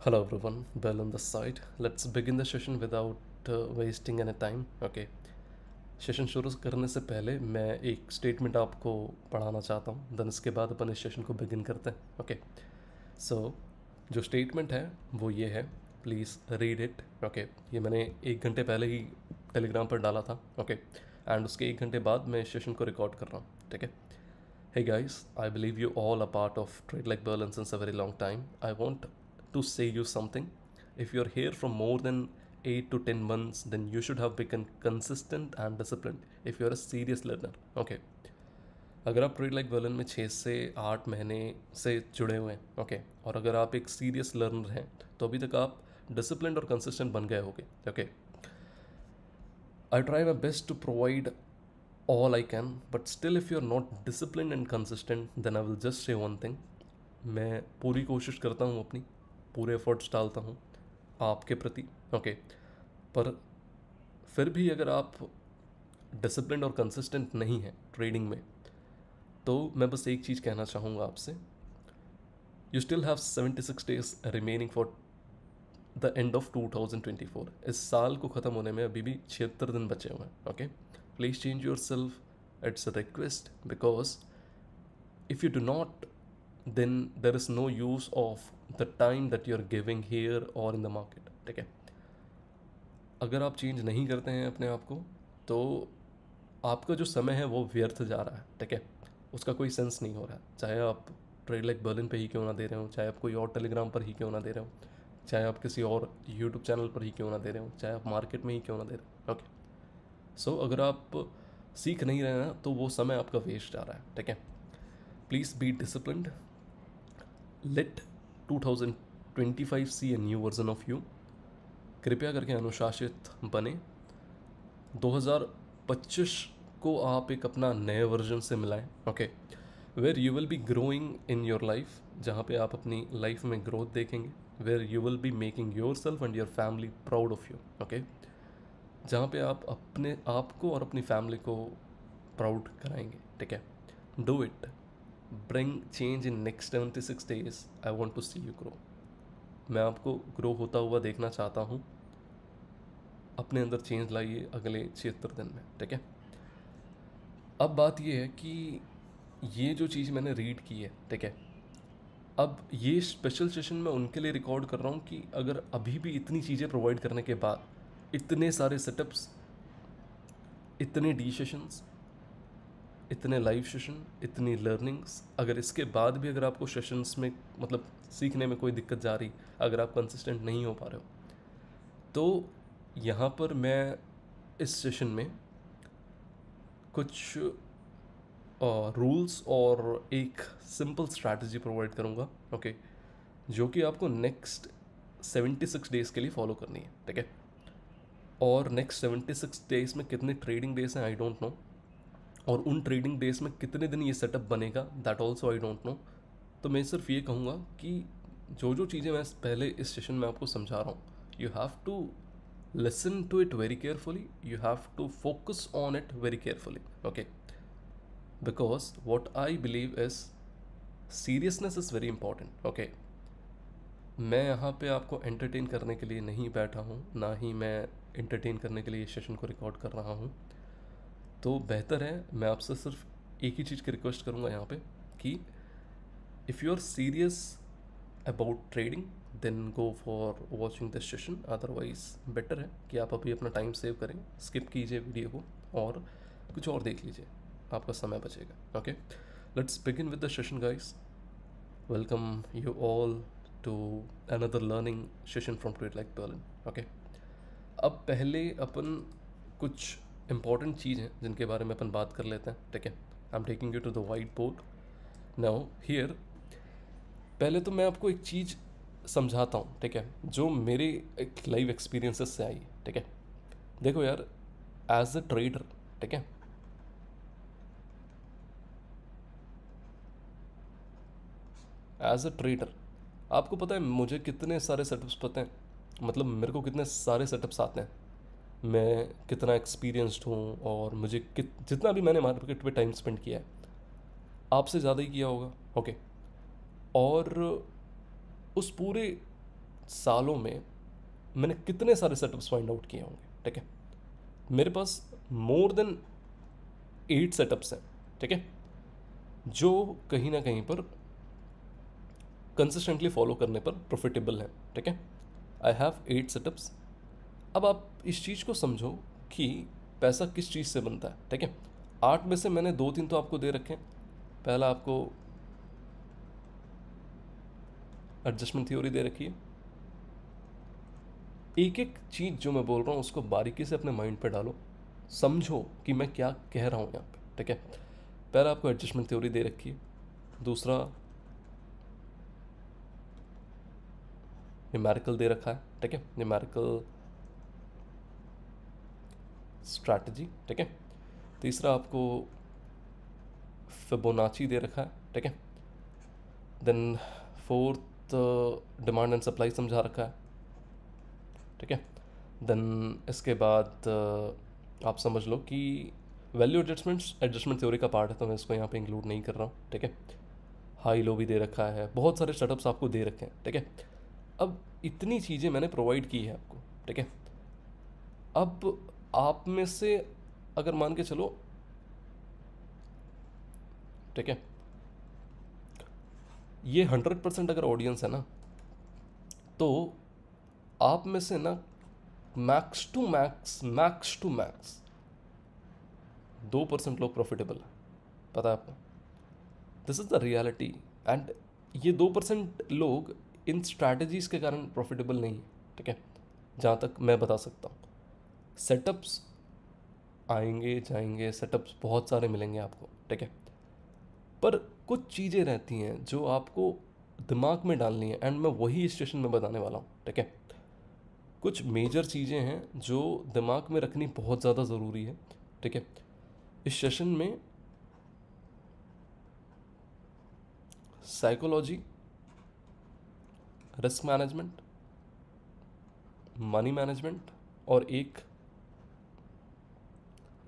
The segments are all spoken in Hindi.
Hello everyone, Bell on the side. Let's begin the session without wasting any time. Okay. Session शुरू करने से पहले मैं एक स्टेटमेंट आपको पढ़ाना चाहता हूँ, देन इसके बाद अपन इस सेशन को बिगिन करते हैं. ओके. सो जो स्टेटमेंट है वो ये है, प्लीज़ रीड इट. ओके. ये मैंने 1 घंटे पहले ही टेलीग्राम पर डाला था. ओके. एंड उसके 1 घंटे बाद मैं इस सेशन को रिकॉर्ड कर रहा हूँ. ठीक है. Hey guys, I believe you all are part of Trade Like Berlin since a very long time. I want to say you something. If you're here for more than 8 to 10 months, then you should have become consistent and disciplined if you're a serious learner. Okay. अगर आप ट्रेड लाइक बर्लिन में 6 से 8 महीने से जुड़े हुए हैं, ओके, और अगर आप एक सीरियस लर्नर हैं तो अभी तक आप डिसिप्लिन और कंसिस्टेंट बन गए होंगे. Okay. I try my best to provide all I can, but still if you're not disciplined and consistent, then I will just say one thing. मैं पूरी कोशिश करता हूँ, अपनी पूरे एफर्ट्स डालता हूँ आपके प्रति. ओके. पर फिर भी अगर आप डिसिप्लिन और कंसिस्टेंट नहीं हैं ट्रेडिंग में, तो मैं बस एक चीज़ कहना चाहूँगा आपसे. You still have 76 days remaining for the end of 2024. इस साल को ख़त्म होने में अभी भी 76 दिन बचे हुए हैं. Okay. Please change yourself. It's a request, because if you do not, then there is no use of the time that you're giving here or in the market. ठीक है. अगर आप चेंज नहीं करते हैं अपने आप को, तो आपका जो समय है वो व्यर्थ जा रहा है. ठीक है. उसका कोई सेंस नहीं हो रहा है. चाहे आप ट्रेड लाइक बर्लिन पे ही क्यों ना दे रहे हो, चाहे आप कोई और टेलीग्राम पर ही क्यों ना दे रहे हो, चाहे आप किसी और यूट्यूब चैनल पर ही क्यों ना दे रहे हो, चाहे आप मार्केट में ही क्यों ना दे रहे हो. ओके. सो अगर आप सीख नहीं रहे हैं तो वो समय आपका वेस्ट जा रहा है. ठीक है. Please be disciplined. Let 2025 see a new version of you. कृपया करके अनुशासित बने. 2025 को आप एक अपना नए वर्जन से मिलाएं. Okay. Where you will be growing in your life, जहाँ पे आप अपनी लाइफ में ग्रोथ देखेंगे. Where you will be making yourself and your family proud of you. Okay. जहाँ पे आप अपने आप को और अपनी फैमिली को प्राउड कराएंगे. ठीक है. Do it. Bring change in next 76 days. I want to see you grow. मैं आपको ग्रो होता हुआ देखना चाहता हूँ. अपने अंदर चेंज लाइए अगले 76 दिन में. ठीक है. अब बात ये है कि ये जो चीज़ मैंने रीड की है, ठीक है, अब ये स्पेशल सेशन मैं उनके लिए रिकॉर्ड कर रहा हूँ कि अगर अभी भी इतनी चीज़ें प्रोवाइड करने के बाद, इतने सारे सेटअप्स, इतने डी सेशंस, इतने लाइव सेशन, इतनी लर्निंग्स, अगर इसके बाद भी अगर आपको सेशंस में मतलब सीखने में कोई दिक्कत जा रही, अगर आप कंसिस्टेंट नहीं हो पा रहे हो, तो यहाँ पर मैं इस सेशन में कुछ रूल्स और एक सिंपल स्ट्रैटेजी प्रोवाइड करूँगा. ओके. जो कि आपको नेक्स्ट 76 डेज़ के लिए फॉलो करनी है. ठीक है. और नेक्स्ट 76 डेज़ में कितने ट्रेडिंग डेज हैं आई डोंट नो, और उन ट्रेडिंग डेज में कितने दिन ये सेटअप बनेगा that also I don't know. तो मैं सिर्फ ये कहूँगा कि जो जो चीज़ें मैं पहले इस सेशन में आपको समझा रहा हूँ, you have to listen to it very carefully, you have to focus on it very carefully. Okay. Because what I believe is seriousness is very important. Okay. मैं यहाँ पे आपको एंटरटेन करने के लिए नहीं बैठा हूँ, ना ही मैं एंटरटेन करने के लिए इस सेशन को रिकॉर्ड कर रहा हूँ. तो बेहतर है, मैं आपसे सिर्फ एक ही चीज़ की रिक्वेस्ट करूँगा यहाँ पे कि if you are serious about trading then go for watching this session. Otherwise better है कि आप अभी अपना टाइम सेव करें, स्किप कीजिए वीडियो को और कुछ और देख लीजिए, आपका समय बचेगा. Okay. Let's begin with the session guys. Welcome you all to another learning session from trade like Berlin. Okay. अब पहले अपन कुछ इंपॉर्टेंट चीज़ हैं जिनके बारे में अपन बात कर लेते हैं. ठीक है. I am taking you to the whiteboard now here. पहले तो मैं आपको एक चीज़ समझाता हूँ, ठीक है, जो मेरे एक लाइव एक्सपीरियंसेस से आई. ठीक है. देखो यार, एज अ ट्रेडर, ठीक है, एज अ ट्रेडर आपको पता है मुझे कितने सारे सेटअप्स पता हैं, मतलब मेरे को कितने सारे सेटअप्स आते हैं, मैं कितना एक्सपीरियंस्ड हूँ, और मुझे जितना भी मैंने मार्केट पे टाइम स्पेंड किया है आपसे ज़्यादा ही किया होगा. ओके. और उस पूरे सालों में मैंने कितने सारे सेटअप्स फाइंड आउट किए होंगे, ठीक है। मेरे पास मोर देन 8 सेटअप्स हैं, ठीक है, जो कहीं ना कहीं पर कंसिस्टेंटली फॉलो करने पर प्रॉफिटेबल है, ठीक है। I have 8 setups. अब आप इस चीज़ को समझो कि पैसा किस चीज़ से बनता है, ठीक है। 8 में से मैंने 2-3 तो आपको दे रखे हैं। पहला आपको एडजस्टमेंट थ्योरी दे रखी है। एक एक चीज़ जो मैं बोल रहा हूँ उसको बारीकी से अपने माइंड पे डालो, समझो कि मैं क्या कह रहा हूँ यहाँ पे, ठीक है। पहला आपको एडजस्टमेंट थ्योरी दे रखी है। दूसरा न्यूमेरिकल दे रखा है, ठीक है, न्यूमेरिकल स्ट्रैटेजी, ठीक है। तीसरा आपको फिबोनाची दे रखा है, ठीक है। Then fourth demand and supply समझा रखा है, ठीक है। देन इसके बाद आप समझ लो कि वैल्यू एडजस्टमेंट थ्योरी का पार्ट है, तो मैं इसको यहाँ पे इंक्लूड नहीं कर रहा हूँ, ठीक है। हाई लो भी दे रखा है, बहुत सारे सेटअप्स आपको दे रखे हैं, ठीक है। अब इतनी चीज़ें मैंने प्रोवाइड की है आपको, ठीक है। अब आप में से अगर मान के चलो, ठीक है, ये 100% अगर ऑडियंस है ना, तो आप में से ना मैक्स टू मैक्स 2% लोग प्रॉफिटेबल है, पता है आपको। This is the reality. And ये 2% लोग इन स्ट्रैटेजीज़ के कारण प्रॉफिटेबल नहीं है, ठीक है, जहाँ तक मैं बता सकता हूँ। सेटअप्स आएंगे जाएंगे, सेटअप्स बहुत सारे मिलेंगे आपको, ठीक है, पर कुछ चीज़ें रहती हैं जो आपको दिमाग में डालनी है, एंड मैं वही इस सेशन में बताने वाला हूँ, ठीक है। कुछ मेजर चीज़ें हैं जो दिमाग में रखनी बहुत ज़्यादा ज़रूरी है, ठीक है। इस सेशन में psychology, risk management, money management और एक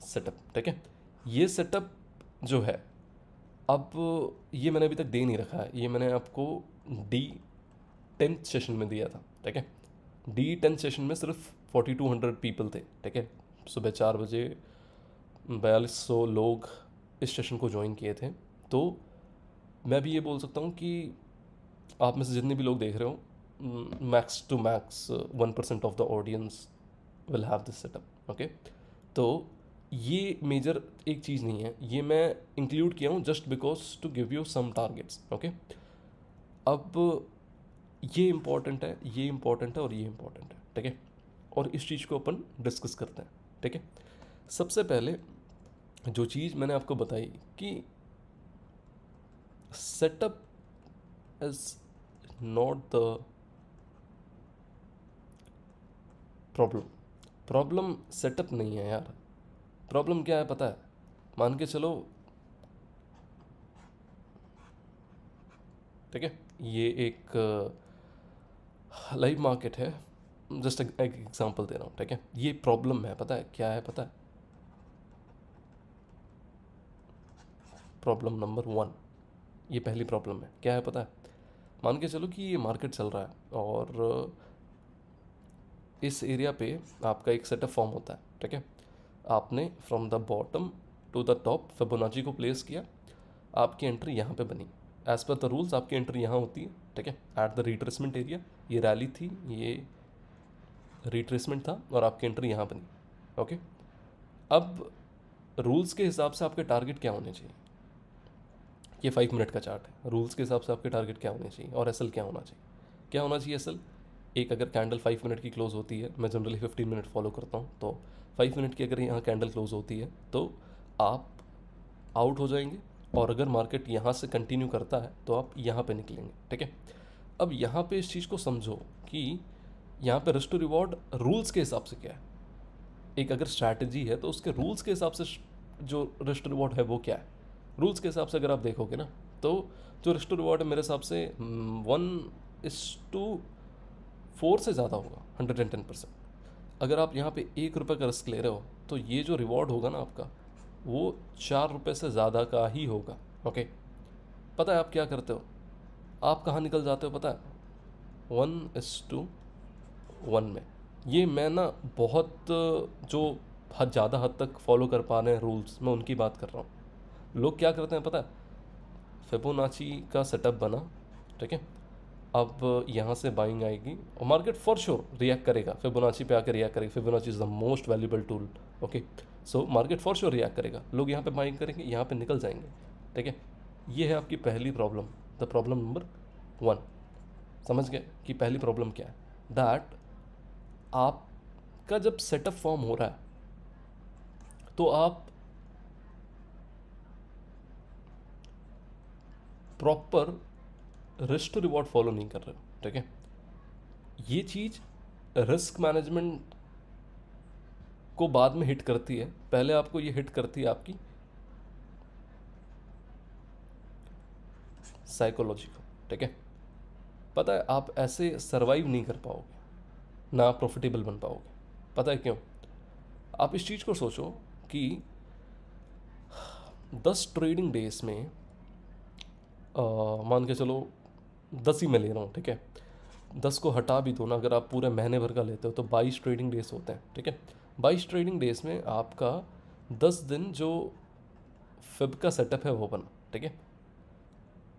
सेटअप, ठीक है। ये सेटअप जो है, अब ये मैंने अभी तक दे नहीं रखा है, ये मैंने आपको D10 सेशन में दिया था, ठीक है। D10 सेशन में सिर्फ 4200 पीपल थे, ठीक है। सुबह 4 बजे 4200 लोग इस सेशन को ज्वाइन किए थे। तो मैं भी ये बोल सकता हूँ कि आप में से जितने भी लोग देख रहे हो, max to max 1% of the audience will have this setup, okay. तो ये मेजर एक चीज़ नहीं है, ये मैं इंक्लूड किया हूँ just because to give you some targets, okay. अब ये इम्पॉर्टेंट है, ये इम्पॉर्टेंट है और ये इम्पॉर्टेंट है, ठीक है। और इस चीज़ को अपन डिस्कस करते हैं, ठीक है। सबसे पहले जो चीज़ मैंने आपको बताई कि setup is not the problem setup नहीं है यार। प्रॉब्लम क्या है पता है? मान के चलो, ठीक है, ये एक लाइव मार्केट है, जस्ट एक एग्जांपल दे रहा हूँ, ठीक है। ये प्रॉब्लम है, पता है क्या है? पता है, प्रॉब्लम नंबर 1, ये पहली प्रॉब्लम है। क्या है पता है? मान के चलो कि ये मार्केट चल रहा है और इस एरिया पे आपका एक सेटअप फॉर्म होता है, ठीक है। आपने from the bottom to the top Fibonacci को प्लेस किया, आपकी एंट्री यहाँ पे बनी। एज पर द रूल्स आपकी एंट्री यहाँ होती है, ठीक है, एट द रिट्रेसमेंट एरिया। ये रैली थी, ये रिट्रेसमेंट था और आपकी एंट्री यहाँ बनी, ओके। अब रूल्स के हिसाब से आपके टारगेट क्या होने चाहिए? ये 5 मिनट का चार्ट है। रूल्स के हिसाब से आपके टारगेट क्या होने चाहिए और एसएल क्या होना चाहिए? क्या होना चाहिए एसएल? एक अगर कैंडल 5 मिनट की क्लोज होती है, मैं जनरली 15 मिनट फॉलो करता हूँ, तो 5 मिनट की अगर यहाँ कैंडल क्लोज होती है तो आप आउट हो जाएंगे, और अगर मार्केट यहाँ से कंटिन्यू करता है तो आप यहाँ पे निकलेंगे, ठीक है। अब यहाँ पे इस चीज़ को समझो कि यहाँ पे रिस्क टू रिवॉर्ड रूल्स के हिसाब से क्या है। एक अगर स्ट्रैटेजी है तो उसके रूल्स के हिसाब से जो रिस्क टू रिवॉर्ड है वो क्या है। रूल्स के हिसाब से अगर आप देखोगे ना, तो जो रिस्क टू रिवॉर्ड है मेरे हिसाब से 1:4 से ज़्यादा होगा, 110%। अगर आप यहाँ पे ₹1 का रिस्क ले रहे हो तो ये जो रिवॉर्ड होगा ना आपका, वो ₹4 से ज़्यादा का ही होगा, ओके। पता है आप क्या करते हो? आप कहाँ निकल जाते हो पता है? 1:1 में। ये मैं ना बहुत जो ज़्यादा हद तक फॉलो कर पा रहे हैं रूल्स, मैं उनकी बात कर रहा हूँ। लोग क्या करते हैं पता है, फिबोनाची का सेटअप बना, ठीक है, अब यहाँ से बाइंग आएगी और मार्केट फॉर श्योर रिएक्ट करेगा, फिबोनाची पे आकर रिएक्ट करेगा। Fibonacci is the most valuable tool, okay. So market for sure react करेगा, लोग यहाँ पे बाइंग करेंगे, यहाँ पे निकल जाएंगे, ठीक है। ये है आपकी पहली प्रॉब्लम, द प्रॉब्लम नंबर 1। समझ गए कि पहली प्रॉब्लम क्या है? दैट आपका जब सेटअप फॉर्म हो रहा है तो आप proper risk to reward follow नहीं कर रहे हो, ठीक है। ये चीज़ रिस्क मैनेजमेंट को बाद में हिट करती है, पहले आपको ये हिट करती है आपकी साइकोलॉजी को, ठीक है। पता है आप ऐसे सरवाइव नहीं कर पाओगे, ना आप प्रॉफिटेबल बन पाओगे। पता है क्यों? आप इस चीज़ को सोचो कि 10 ट्रेडिंग डेज में मान के चलो 10 ही मैं ले रहा हूँ, ठीक है। 10 को हटा भी दो ना, अगर आप पूरे महीने भर का लेते हो तो 22 ट्रेडिंग डेज होते हैं, ठीक है। 22 ट्रेडिंग डेज में आपका 10 दिन जो फिब का सेटअप है वो बना, ठीक है।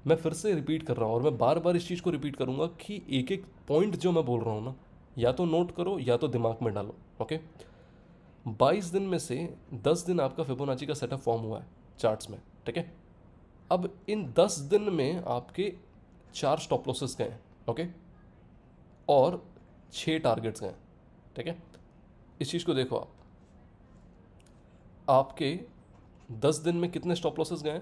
मैं फिर से रिपीट कर रहा हूँ और मैं बार बार इस चीज़ को रिपीट करूँगा कि एक एक पॉइंट जो मैं बोल रहा हूँ ना, या तो नोट करो या तो दिमाग में डालो, ओके। 22 दिन में से 10 दिन आपका फिबोनाची का सेटअप फॉर्म हुआ है चार्ट्स में, ठीक है। अब इन 10 दिन में आपके 4 स्टॉप लॉसेस गए, ओके, और 6 टारगेट्स गए, ठीक है। इस चीज़ को देखो, आपके 10 दिन में कितने स्टॉप लॉसेस गए?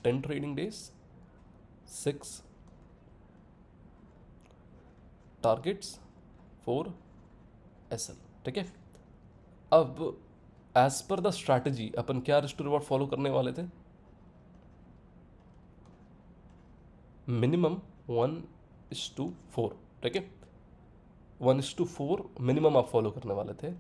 10 ट्रेडिंग डेज, 6 टारगेट्स, 4 एसएल, ठीक है। अब एज पर द स्ट्रैटेजी अपन क्या रिस्क टू रिवॉर्ड फॉलो करने वाले थे? मिनिमम 1:4, ठीक है। 1:4 मिनिमम आप फॉलो करने वाले थे,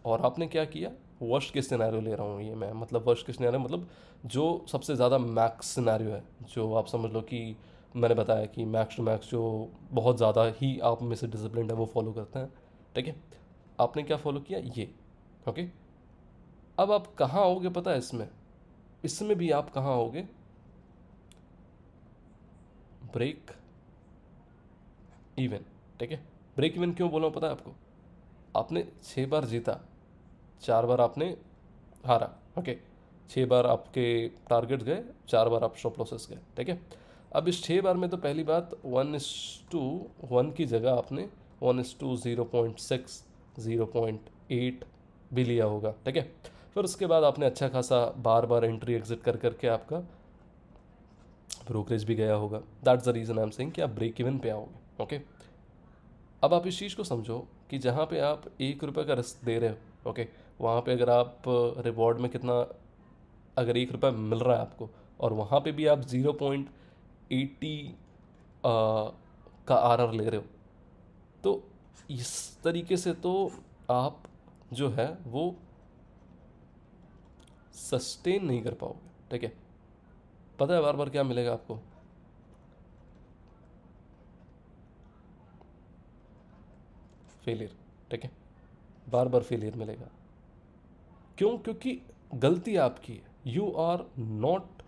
और आपने क्या किया? वर्स्ट केस सिनेरियो ले रहा हूँ ये मैं, मतलब वर्स्ट केस सिनेरियो मतलब जो सबसे ज़्यादा मैक्स सिनेरियो है, जो आप समझ लो कि मैंने बताया कि मैक्स टू मैक्स जो बहुत ज़्यादा ही आप में से डिसिप्लिन है वो फॉलो करते हैं, ठीक है। आपने क्या फॉलो किया? ये, ओके। अब आप कहाँ आओगे पता है इसमें? इसमें भी आप कहाँ आओगे? ब्रेक इवन, ठीक है। ब्रेक इवन क्यों बोला पता है आपको? आपने 6 बार जीता, 4 बार आपने हारा, ओके। 6 बार आपके टारगेट गए, 4 बार आप स्टॉप लॉसेस गए, ठीक है। अब इस 6 बार में तो पहली बात 1:1 की जगह आपने 1:0.6, 0.8 भी लिया होगा, ठीक है। फिर उसके बाद आपने अच्छा खासा बार बार एंट्री एग्जिट कर करके आपका ब्रोकरेज भी गया होगा। That's the reason I am saying कि आप ब्रेक इवन पे आओगे, ओके। अब आप इस चीज़ को समझो कि जहाँ पे आप 1 रुपये का रिस्क दे रहे हो, ओके, वहाँ पे अगर आप रिवॉर्ड में कितना, अगर 1 रुपया मिल रहा है आपको और वहाँ पे भी आप 0.80 का आरआर ले रहे हो, तो इस तरीके से तो आप जो है वो सस्टेन नहीं कर पाओगे, ठीक है। पता है बार बार क्या मिलेगा आपको? फेलियर, ठीक है। बार बार फेलियर मिलेगा। क्यों? क्योंकि गलती आपकी है, यू आर नॉट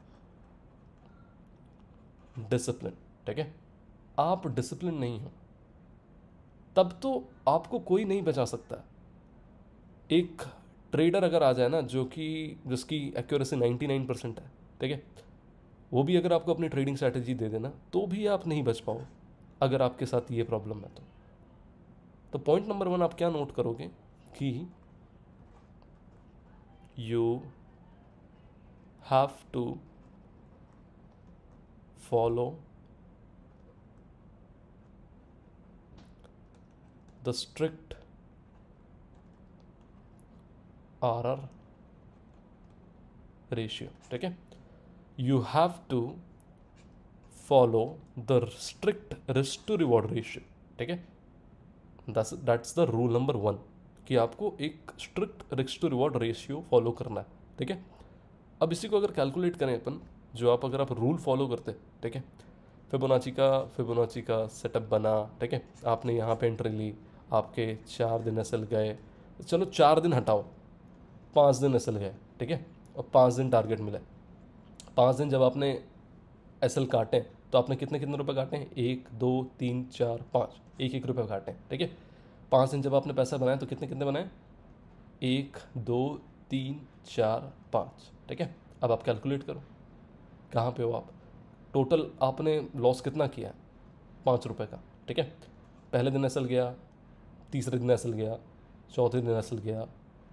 डिसिप्लिन, ठीक है। आप डिसिप्लिन नहीं हो, तब तो आपको कोई नहीं बचा सकता। एक ट्रेडर अगर आ जाए ना, जो कि जिसकी एक्यूरेसी 99% है, ठीक है, वो भी अगर आपको अपनी ट्रेडिंग स्ट्रैटेजी दे देना तो भी आप नहीं बच पाओ, अगर आपके साथ ये प्रॉब्लम है तो पॉइंट नंबर 1 आप क्या नोट करोगे कि you have to follow the strict RR ratio, ठीक है। You have to follow the strict risk to reward ratio, ठीक है। दैट्स द रूल नंबर 1 कि आपको एक strict risk to reward ratio follow करना है, ठीक है। अब इसी को अगर कैलकुलेट करें अपन, जो आप अगर आप रूल फॉलो करते, ठीक है, फिबोनाची का सेटअप बना, ठीक है, आपने यहाँ पे एंट्री ली, आपके 4 दिन एसएल गए, चलो 4 दिन हटाओ, 5 दिन एसएल गए, ठीक है, और 5 दिन टारगेट मिले। 5 दिन जब आपने एसएल काटे तो आपने कितने कितने रुपए काटे हैं, 1 2 3 4 5, 1 1 रुपये काटे, ठीक है। 5 दिन जब आपने पैसा बनाया तो कितने कितने बनाए, 1 2 3 4 5, ठीक है। अब आप कैलकुलेट करो कहाँ पे हो आप। टोटल आपने लॉस कितना किया है, 5 रुपये का, ठीक है। पहले दिन एसएल गया, तीसरे दिन एसएल गया, चौथे दिन एसएल गया,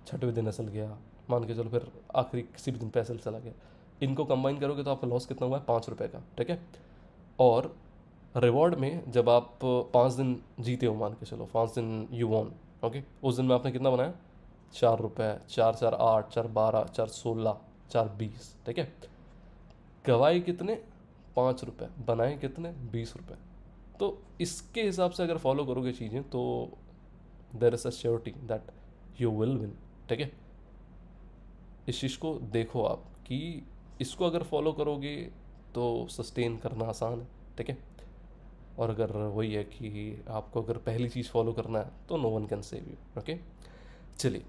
छठवें दिन एसएल गया, मान के चलो फिर आखिरी किसी भी दिन पे एसएल चला गया। इनको कंबाइन करोगे तो आपका लॉस कितना हुआ है, 5 रुपये का, ठीक है। और रिवॉर्ड में जब आप 5 दिन जीते हो, मान के चलो 5 दिन यू वॉन, ओके, उस दिन में आपने कितना बनाया, 4 रुपये, 4 4 8, 4 12, 4 16, 4 20, ठीक है। गवाए कितने, 5 रुपये, बनाए कितने, 20 रुपये। तो इसके हिसाब से अगर फॉलो करोगे चीज़ें तो there is a surety that you will win, ठीक है। इस चीज़ को देखो आप कि इसको अगर फॉलो करोगे तो सस्टेन करना आसान है, ठीक है। और अगर वही है कि आपको अगर पहली चीज़ फॉलो करना है तो no one can save you, okay. चलिए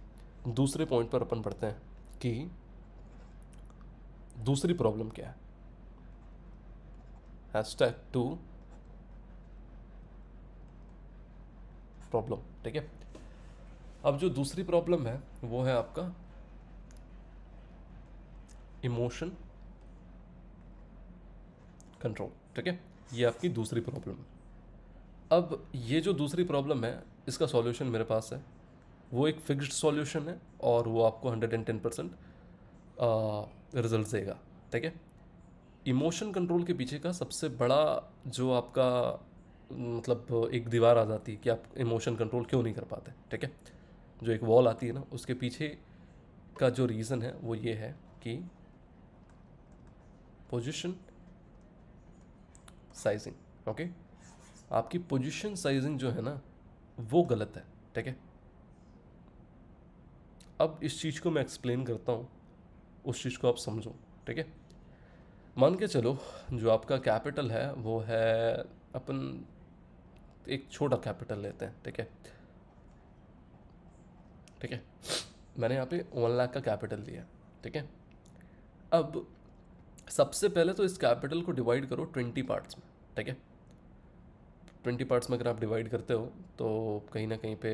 दूसरे पॉइंट पर अपन पढ़ते हैं कि दूसरी प्रॉब्लम क्या है। #2 प्रॉब्लम, ठीक है। अब जो दूसरी प्रॉब्लम है वो है आपका इमोशन कंट्रोल, ठीक है। ये आपकी दूसरी प्रॉब्लम है। अब ये जो दूसरी प्रॉब्लम है इसका सॉल्यूशन मेरे पास है, वो एक फिक्स्ड सॉल्यूशन है और वो आपको 110% रिजल्ट देगा, ठीक है। इमोशन कंट्रोल के पीछे का सबसे बड़ा जो आपका मतलब एक दीवार आ जाती है कि आप इमोशन कंट्रोल क्यों नहीं कर पाते, ठीक है। जो एक वॉल आती है ना, उसके पीछे का जो रीज़न है वो ये है कि पोजीशन साइजिंग, ओके। आपकी पोजीशन साइजिंग जो है ना वो गलत है, ठीक है। अब इस चीज़ को मैं एक्सप्लेन करता हूँ, उस चीज़ को आप समझो, ठीक है। मान के चलो जो आपका कैपिटल है वो है, अपन एक छोटा कैपिटल लेते हैं, ठीक है, ठीक है। मैंने यहाँ पे 1 लाख का कैपिटल लिया, ठीक है। अब सबसे पहले तो इस कैपिटल को डिवाइड करो 20 पार्ट्स में, ठीक है। 20 पार्ट्स में अगर आप डिवाइड करते हो तो कहीं ना कहीं पे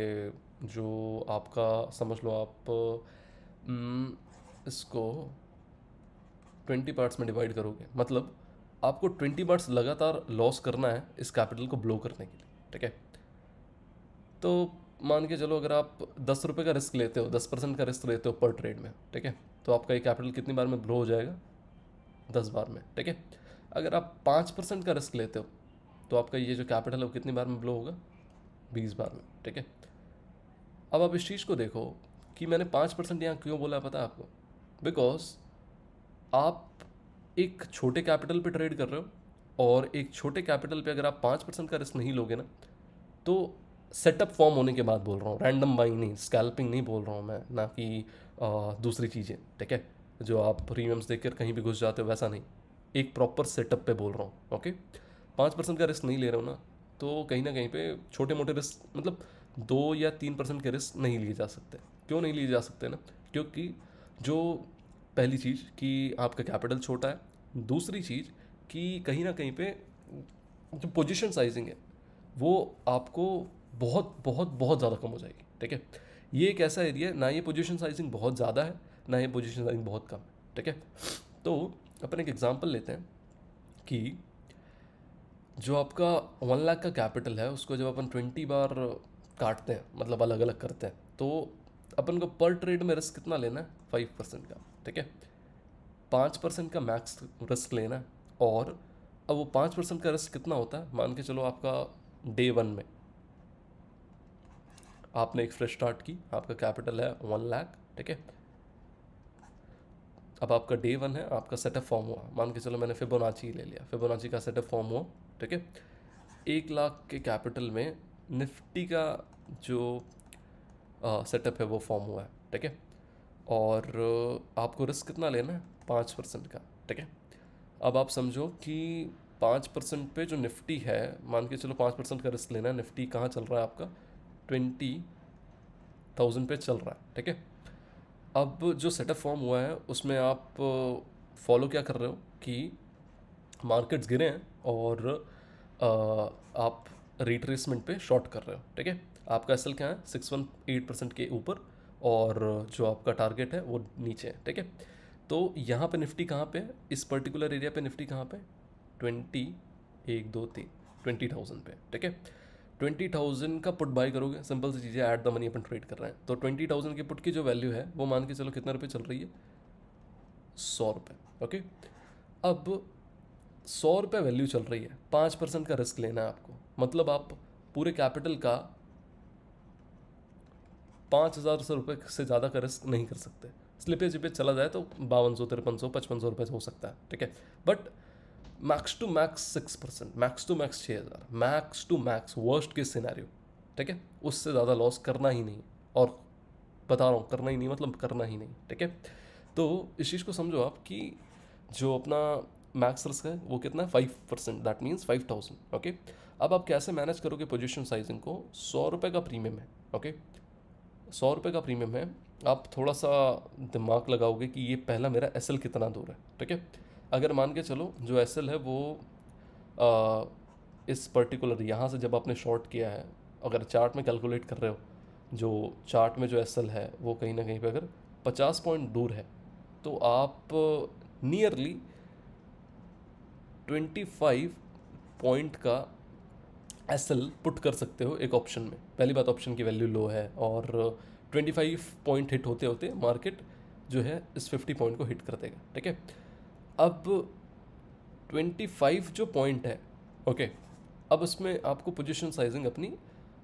जो आपका समझ लो आप इसको 20 पार्ट्स में डिवाइड करोगे, मतलब आपको 20 पार्ट्स लगातार लॉस करना है इस कैपिटल को ब्लो करने के लिए, ठीक है। तो मान के चलो अगर आप 10 रुपये का रिस्क लेते हो, 10% का रिस्क लेते हो पर ट्रेड में, ठीक है, तो आपका ये कैपिटल कितनी बार में ब्लो हो जाएगा, 10 बार में, ठीक है। अगर आप 5% का रिस्क लेते हो तो आपका ये जो कैपिटल है वो कितनी बार में ब्लो होगा, 20 बार में, ठीक है। अब आप इस चीज़ को देखो कि मैंने 5% यहाँ क्यों बोला पता है आपको, बिकॉज आप एक छोटे कैपिटल पे ट्रेड कर रहे हो और एक छोटे कैपिटल पे अगर आप 5% का रिस्क नहीं लोगे ना, तो सेटअप फॉर्म होने के बाद बोल रहा हूँ, रैंडम बाइंग नहीं, स्कैल्पिंग नहीं बोल रहा हूँ मैं, ना कि दूसरी चीज़ें, ठीक है, जो आप प्रीमियम्स देकर कहीं भी घुस जाते हो वैसा नहीं, एक प्रॉपर सेटअप पे बोल रहा हूँ, ओके। 5% का रिस्क नहीं ले रहा हूँ ना, तो कहीं ना कहीं पे छोटे मोटे रिस्क मतलब 2 या 3% के रिस्क नहीं लिए जा सकते। क्यों नहीं लिए जा सकते ना, क्योंकि जो पहली चीज़ कि आपका कैपिटल छोटा है, दूसरी चीज़ कि कहीं ना कहीं पे जो पोजीशन साइजिंग है वो आपको बहुत बहुत बहुत ज़्यादा कम हो जाएगी, ठीक है। ये एक ऐसा एरिया है, ना ये पोजीशन साइजिंग बहुत ज़्यादा है ना ये पोजीशन साइजिंग बहुत कम है, ठीक है। तो अपन एक एग्जांपल लेते हैं कि जो आपका 1 लाख का कैपिटल है उसको जब अपन 20 बार काटते हैं, मतलब अलग अलग करते हैं, तो अपन को पर ट्रेड में रिस्क कितना लेना है, 5% का, ठीक है। 5% का मैक्स रिस्क लेना है। और अब वो 5% का रिस्क कितना होता है, मान के चलो आपका डे 1 में आपने एक फ्रेश स्टार्ट की, आपका कैपिटल है 1 लाख, ठीक है। अब आपका डे 1 है, आपका सेटअप फॉर्म हुआ, मान के चलो मैंने फिबोनाची ले लिया, फिबोनाची का सेटअप फॉर्म हुआ, ठीक है। 1 लाख के कैपिटल में निफ्टी का जो सेटअप है वो फॉर्म हुआ है, ठीक है। और आपको रिस्क कितना लेना है, 5% का, ठीक है। अब आप समझो कि 5% पे जो निफ्टी है, मान के चलो 5% का रिस्क लेना है, निफ्टी कहाँ चल रहा है आपका 20,000 पे चल रहा है, ठीक है। अब जो सेटअप फॉर्म हुआ है उसमें आप फॉलो क्या कर रहे हो कि मार्केट्स गिरे हैं और आप रिट्रेसमेंट पे शॉर्ट कर रहे हो, ठीक है। आपका एसएल क्या है 618% के ऊपर, और जो आपका टारगेट है वो नीचे है, ठीक है। तो यहाँ पे निफ्टी कहाँ पे है, इस पर्टिकुलर एरिया पे निफ्टी कहाँ पे 20 1 2 3 20,000 पे, ठीक है। 20,000 का पुट बाय करोगे, सिंपल सी चीज़ें, at the money upon trade कर रहे हैं, तो 20,000 के पुट की जो वैल्यू है वो मान के चलो कितने रुपये चल रही है 100 रुपये, ओके। अब 100 रुपये वैल्यू चल रही है, 5% का रिस्क लेना है आपको, मतलब आप पूरे कैपिटल का 5,000 रुपये से ज़्यादा का रिस्क नहीं कर सकते। स्लिपेज पे चला जाए तो 5200 5300 5500 रुपये हो सकता है, ठीक है। But max to max 6%, max to max 6,000, max to max worst case scenario, ठीक है। उससे ज़्यादा लॉस करना ही नहीं, और बता रहा हूँ करना ही नहीं मतलब करना ही नहीं, ठीक है। तो इस चीज़ को समझो आप कि जो अपना मैक्स रिस्क है वो कितना है 5%, दैट मीन्स 5,000, ओके। अब आप कैसे मैनेज करोगे पोजीशन साइजिंग को, 100 रुपये का प्रीमियम है, ओके, 100 रुपये का प्रीमियम है। आप थोड़ा सा दिमाग लगाओगे कि ये पहला मेरा एसएल कितना दूर है, ठीक है। अगर मान के चलो जो एसएल है वो आ, इस पर्टिकुलर यहाँ से जब आपने शॉर्ट किया है, अगर चार्ट में कैलकुलेट कर रहे हो, जो चार्ट में जो एसएल है वो कहीं ना कहीं पे अगर 50 पॉइंट दूर है, तो आप नियरली 25 पॉइंट का एसएल पुट कर सकते हो एक ऑप्शन में। पहली बात, ऑप्शन की वैल्यू लो है, और 25 पॉइंट हिट होते होते मार्केट जो है इस 50 पॉइंट को हिट कर देगा, ठीक है। अब 25 जो पॉइंट है, ओके, अब उसमें आपको पोजीशन साइजिंग अपनी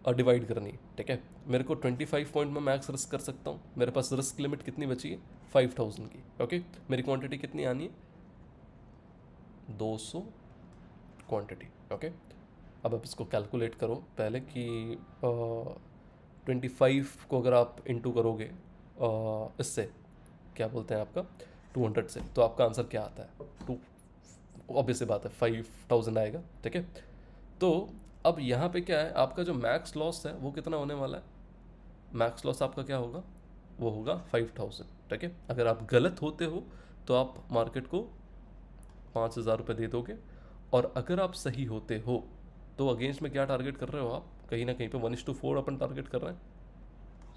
डिवाइड करनी है, ठीक है। मेरे को 25 पॉइंट में मैक्स रिस्क कर सकता हूँ, मेरे पास रिस्क लिमिट कितनी बची है 5,000 की, ओके। मेरी क्वांटिटी कितनी आनी है 200 क्वांटिटी, ओके। अब आप इसको कैलकुलेट करो पहले कि 25 को अगर आप इंटू करोगे इससे क्या बोलते हैं आपका 200 से, तो आपका आंसर क्या आता है टू, ऑब्वियस बात है 5,000 आएगा, ठीक है। तो अब यहाँ पे क्या है, आपका जो मैक्स लॉस है वो कितना होने वाला है, मैक्स लॉस आपका क्या होगा, वो होगा 5,000, ठीक है। अगर आप गलत होते हो तो आप मार्केट को 5,000 रुपये दे दोगे, और अगर आप सही होते हो तो अगेंस्ट में क्या टारगेट कर रहे हो आप, कहीं ना कहीं पे 1:4 अपन टारगेट कर रहे हैं,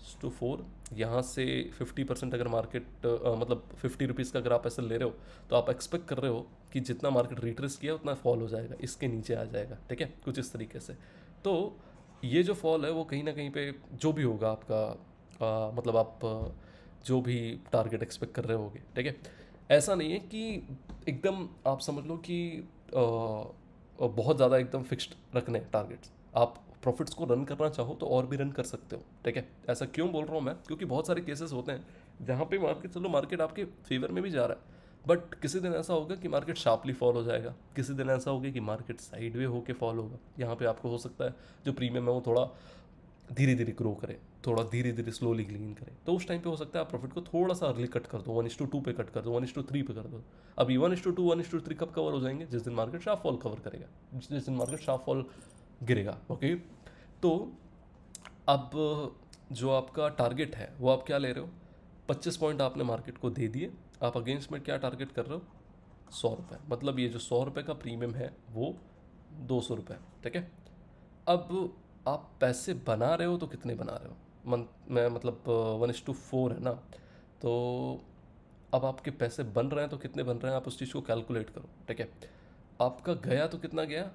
1:4। यहाँ से 50% अगर मार्केट मतलब 50 रुपीज़ का अगर आप ऐसे ले रहे हो, तो आप एक्सपेक्ट कर रहे हो कि जितना मार्केट रिट्रेस किया उतना फॉल हो जाएगा, इसके नीचे आ जाएगा, ठीक है, कुछ इस तरीके से। तो ये जो फॉल है वो कहीं ना कहीं पे जो भी होगा आपका मतलब आप जो भी टारगेट एक्सपेक्ट कर रहे होगे, ठीक है। ऐसा नहीं है कि एकदम आप समझ लो कि बहुत ज़्यादा एकदम फिक्स्ड रखने टारगेट्स, आप प्रॉफिट्स को रन करना चाहो तो और भी रन कर सकते हो, ठीक है। ऐसा क्यों बोल रहा हूँ मैं, क्योंकि बहुत सारे केसेस होते हैं जहाँ पे मार्केट आपके फेवर में भी जा रहा है, बट किसी दिन ऐसा होगा कि मार्केट शार्पली फॉल हो जाएगा, किसी दिन ऐसा होगा कि मार्केट साइडवे होके फॉल होगा। यहाँ पे आपको हो सकता है जो प्रीमियम है वो थोड़ा धीरे धीरे ग्रो करे, थोड़ा धीरे धीरे स्लोली क्लीन करे, तो उस टाइम पे हो सकता है आप प्रॉफिट को थोड़ा सा अर्ली कट कर दो, 1:2 पे कट कर दो, 1:3 पे कर दो। अभी 1:2 1:3 कब कवर हो जाएंगे, जिस दिन मार्केट शार्प फॉल कवर करेगा, जिस दिन मार्केट शार्प फॉल गिरेगा, ओके। तो अब जो आपका टारगेट है वो आप क्या ले रहे हो, 25 पॉइंट आपने मार्केट को दे दिए, आप अगेंस्ट में क्या टारगेट कर रहे हो 100 रुपये, मतलब ये जो 100 रुपये का प्रीमियम है वो 200 रुपये, ठीक है। अब आप पैसे बना रहे हो तो कितने बना रहे हो, मैं मतलब 1:4 है ना, तो अब आपके पैसे बन रहे हैं तो कितने बन रहे हैं, आप उस चीज़ को कैलकुलेट करो, ठीक है। आपका गया तो कितना गया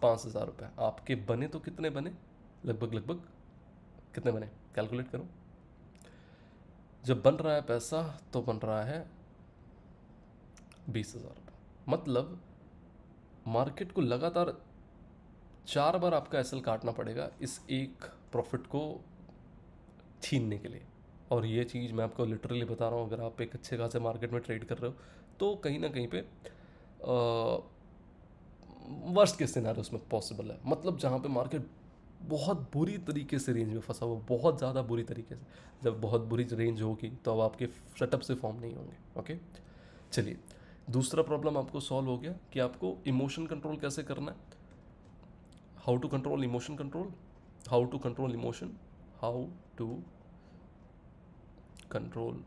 5,000 रुपये, आपके बने तो कितने बने, लगभग कितने बने कैलकुलेट करो। जब बन रहा है पैसा तो बन रहा है 20,000 रुपये, मतलब मार्केट को लगातार 4 बार आपका एसएल काटना पड़ेगा इस एक प्रॉफिट को छीनने के लिए। और ये चीज़ मैं आपको लिटरली बता रहा हूँ, अगर आप एक अच्छे खासे मार्केट में ट्रेड कर रहे हो तो कहीं ना कहीं पे वर्स्ट केस सिनेरियो उसमें पॉसिबल है, मतलब जहाँ पे मार्केट बहुत बुरी तरीके से रेंज में फंसा हुआ, बहुत ज़्यादा बुरी तरीके से। जब बहुत बुरी रेंज होगी तो अब आपके सेटअप से फॉर्म नहीं होंगे। ओके, चलिए, दूसरा प्रॉब्लम आपको सॉल्व हो गया कि आपको इमोशन कंट्रोल कैसे करना है। How to control emotion control, how to control emotion, how to control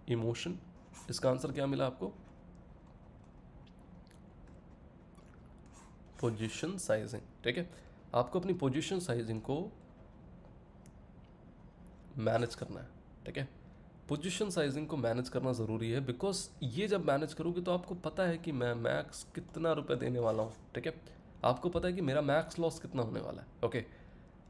emotion. इसका आंसर क्या मिला आपको? Position sizing. ठीक है, आपको अपनी पोजीशन साइजिंग को मैनेज करना है। ठीक है, पोजीशन साइजिंग को मैनेज करना ज़रूरी है, बिकॉज ये जब मैनेज करोगे तो आपको पता है कि मैं मैक्स कितना रुपए देने वाला हूँ। ठीक है, आपको पता है कि मेरा मैक्स लॉस कितना होने वाला है। ओके,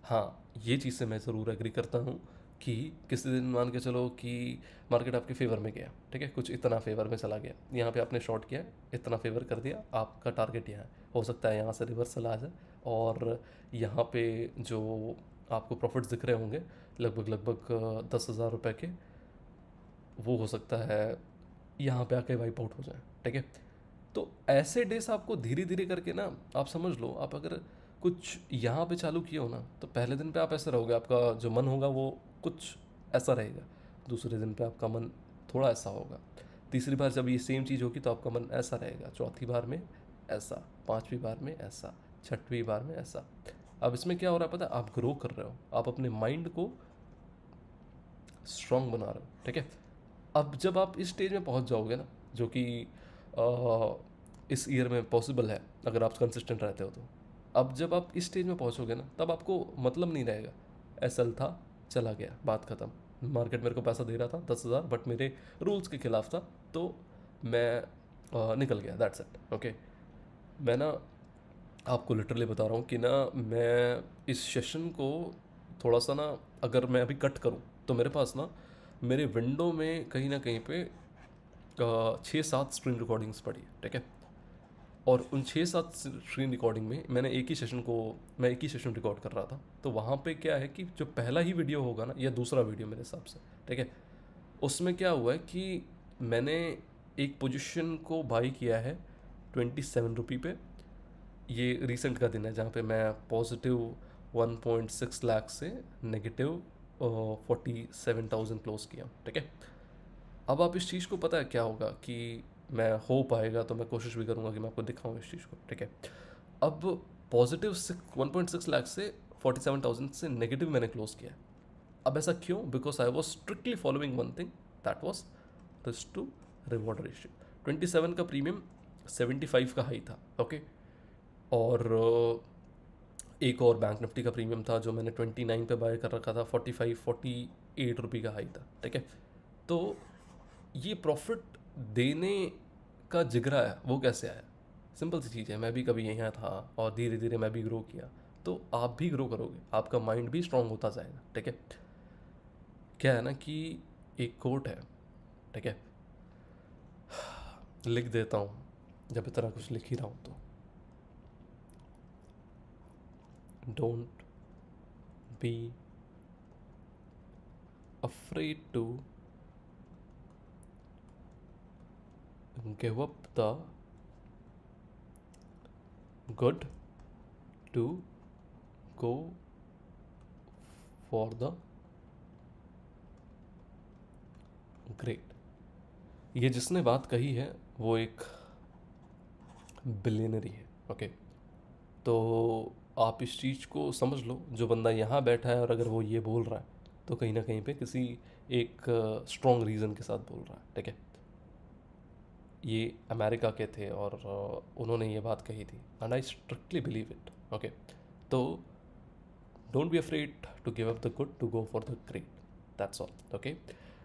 हाँ, ये चीज़ से मैं ज़रूर एग्री करता हूँ कि किसी दिन मान के चलो कि मार्केट आपके फेवर में गया। ठीक है, कुछ इतना फेवर में चला गया, यहाँ पे आपने शॉर्ट किया, इतना फेवर कर दिया, आपका टारगेट यहाँ है, हो सकता है यहाँ से रिवर्सल आ जाए और यहाँ पे जो आपको प्रॉफिट्स दिख रहे होंगे लगभग लगभग 10,000 रुपये के, वो हो सकता है यहाँ पे आके वाइप आउट हो जाए। ठीक है, तो ऐसे डेज आपको धीरे धीरे करके ना, आप समझ लो, आप अगर कुछ यहाँ पे चालू किए हो ना तो पहले दिन पे आप ऐसे रहोगे, आपका जो मन होगा वो कुछ ऐसा रहेगा, दूसरे दिन पे आपका मन थोड़ा ऐसा होगा, तीसरी बार जब ये सेम चीज़ होगी तो आपका मन ऐसा रहेगा, चौथी बार में ऐसा, पांचवी बार में ऐसा, छठवीं बार में ऐसा। अब इसमें क्या हो रहा है पता है? आप ग्रो कर रहे हो, आप अपने माइंड को स्ट्रांग बना रहे हो। ठीक है, अब जब आप इस स्टेज में पहुंच जाओगे ना, जो कि इस ईयर में पॉसिबल है अगर आप कंसिस्टेंट रहते हो तो, अब जब आप इस स्टेज में पहुंचोगे ना तब आपको मतलब नहीं रहेगा, एसएल था, चला गया, बात ख़त्म। मार्केट मेरे को पैसा दे रहा था 10,000, बट मेरे रूल्स के खिलाफ था, तो मैं निकल गया, दैट्स इट। ओके, मैं ना आपको लिटरली बता रहा हूँ कि ना मैं इस सेशन को थोड़ा सा ना, अगर मैं अभी कट करूँ तो मेरे पास ना, मेरे विंडो में कहीं ना कहीं पे 6-7 स्क्रीन रिकॉर्डिंग्स पड़ी है। ठीक है, और उन 6-7 स्क्रीन रिकॉर्डिंग में मैं एक ही सेशन रिकॉर्ड कर रहा था, तो वहाँ पे क्या है कि जो पहला ही वीडियो होगा ना, या दूसरा वीडियो मेरे हिसाब से, ठीक है, उसमें क्या हुआ है कि मैंने एक पोजीशन को बाई किया है 27 रुपये पे। ये रिसेंट का दिन है जहाँ पे मैं पॉजिटिव 1.6 लाख से नेगेटिव 47,000 क्लोज किया। ठीक है, अब आप इस चीज़ को, पता है क्या होगा कि मैं हो पाएगा तो मैं कोशिश भी करूँगा कि मैं आपको दिखाऊँ इस चीज़ को। ठीक है, अब पॉजिटिव 1.6 लाख से 47,000 से नेगेटिव मैंने क्लोज किया है। अब ऐसा क्यों? Because I was strictly following one thing, that was risk to reward ratio. 27 का प्रीमियम 75 का हाई था। ओके, और एक और बैंक निफ्टी का प्रीमियम था जो मैंने 29 पे बाय कर रखा था, 48 रुपये का हाई था। ठीक है, तो ये प्रॉफिट देने का जिगरा है, वो कैसे आया? सिंपल सी चीज़ है, मैं भी कभी यहाँ था और धीरे धीरे मैं भी ग्रो किया, तो आप भी ग्रो करोगे, आपका माइंड भी स्ट्रांग होता जाएगा। ठीक है, क्या है ना कि एक कोट है, ठीक है, लिख देता हूँ जब इतना कुछ लिख ही रहा हूँ तो, don't be afraid to give up the good to go for the great। ये जिसने बात कही है वो एक बिलियनरी है। ओके, तो आप इस चीज़ को समझ लो, जो बंदा यहाँ बैठा है और अगर वो ये बोल रहा है तो कहीं ना कहीं पे किसी एक स्ट्रॉन्ग रीज़न के साथ बोल रहा है। ठीक है, ये अमेरिका के थे और उन्होंने ये बात कही थी, and I strictly believe it. Okay, तो don't be afraid to give up the good to go for the great, that's all. Okay,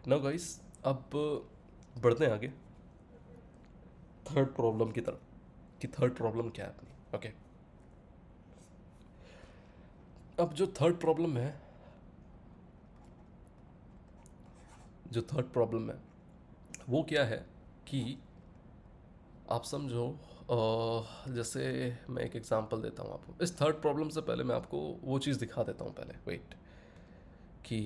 now guys, अब बढ़ते हैं आगे थर्ड प्रॉब्लम की तरफ, कि थर्ड प्रॉब्लम क्या है अपनी। ओके, अब जो थर्ड प्रॉब्लम है वो क्या है कि आप समझो, जैसे मैं एक एग्जांपल देता हूँ आपको। इस थर्ड प्रॉब्लम से पहले मैं आपको वो चीज़ दिखा देता हूँ पहले, वेट, कि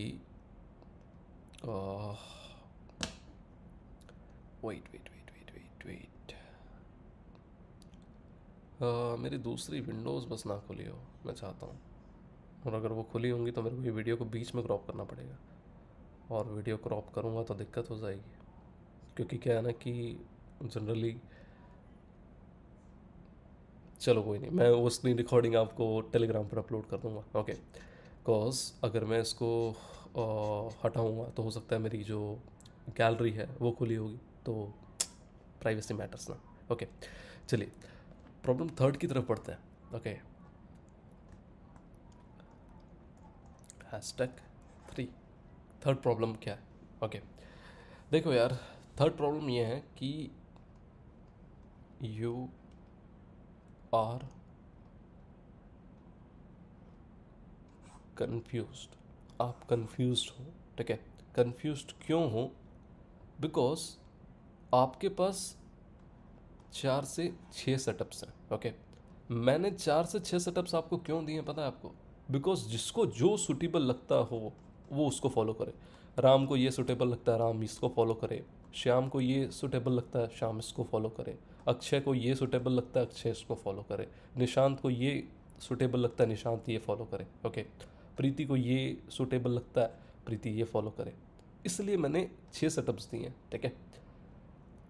wait wait wait wait wait wait, मेरी दूसरी विंडोज़ बस ना खुली हो, मैं चाहता हूँ। और अगर वो खुली होंगी तो मेरे को ये वीडियो को बीच में क्रॉप करना पड़ेगा, और वीडियो क्रॉप करूँगा तो दिक्कत हो जाएगी, क्योंकि क्या है ना कि जनरली, चलो कोई नहीं, मैं वो स्क्रीन रिकॉर्डिंग आपको टेलीग्राम पर अपलोड कर दूँगा, ओके। बिकॉज अगर मैं इसको हटाऊँगा तो हो सकता है मेरी जो गैलरी है वो खुली होगी, तो प्राइवेसी मैटर्स ना, ओके। चलिए प्रॉब्लम थर्ड की तरफ बढ़ते हैं, ओके। हैशटैग 3, थर्ड प्रॉब्लम क्या है, ओके। देखो यार, थर्ड प्रॉब्लम ये है कि यू आर कन्फ्यूज्ड, आप कन्फ्यूज्ड हो, ठीक है। कन्फ्यूज्ड क्यों हो? बिकॉज आपके पास 4 से 6 सेटअप्स हैं, ओके। मैंने 4 से 6 सेटअप्स आपको क्यों दिए हैं पता है आपको? बिकॉज जिसको जो सूटेबल लगता हो वो उसको फॉलो करे। राम को ये सूटेबल लगता है, राम इसको फॉलो करे। श्याम को ये सूटेबल लगता है, श्याम इसको फॉलो करे। अक्षय को ये सूटेबल लगता है, अक्षय इसको फॉलो करे। निशांत को ये सूटेबल लगता है, निशांत ये फॉलो करे, ओके। प्रीति को ये सूटेबल लगता है, प्रीति ये फॉलो करे। इसलिए मैंने 6 सेटअप्स दिए हैं, ठीक है।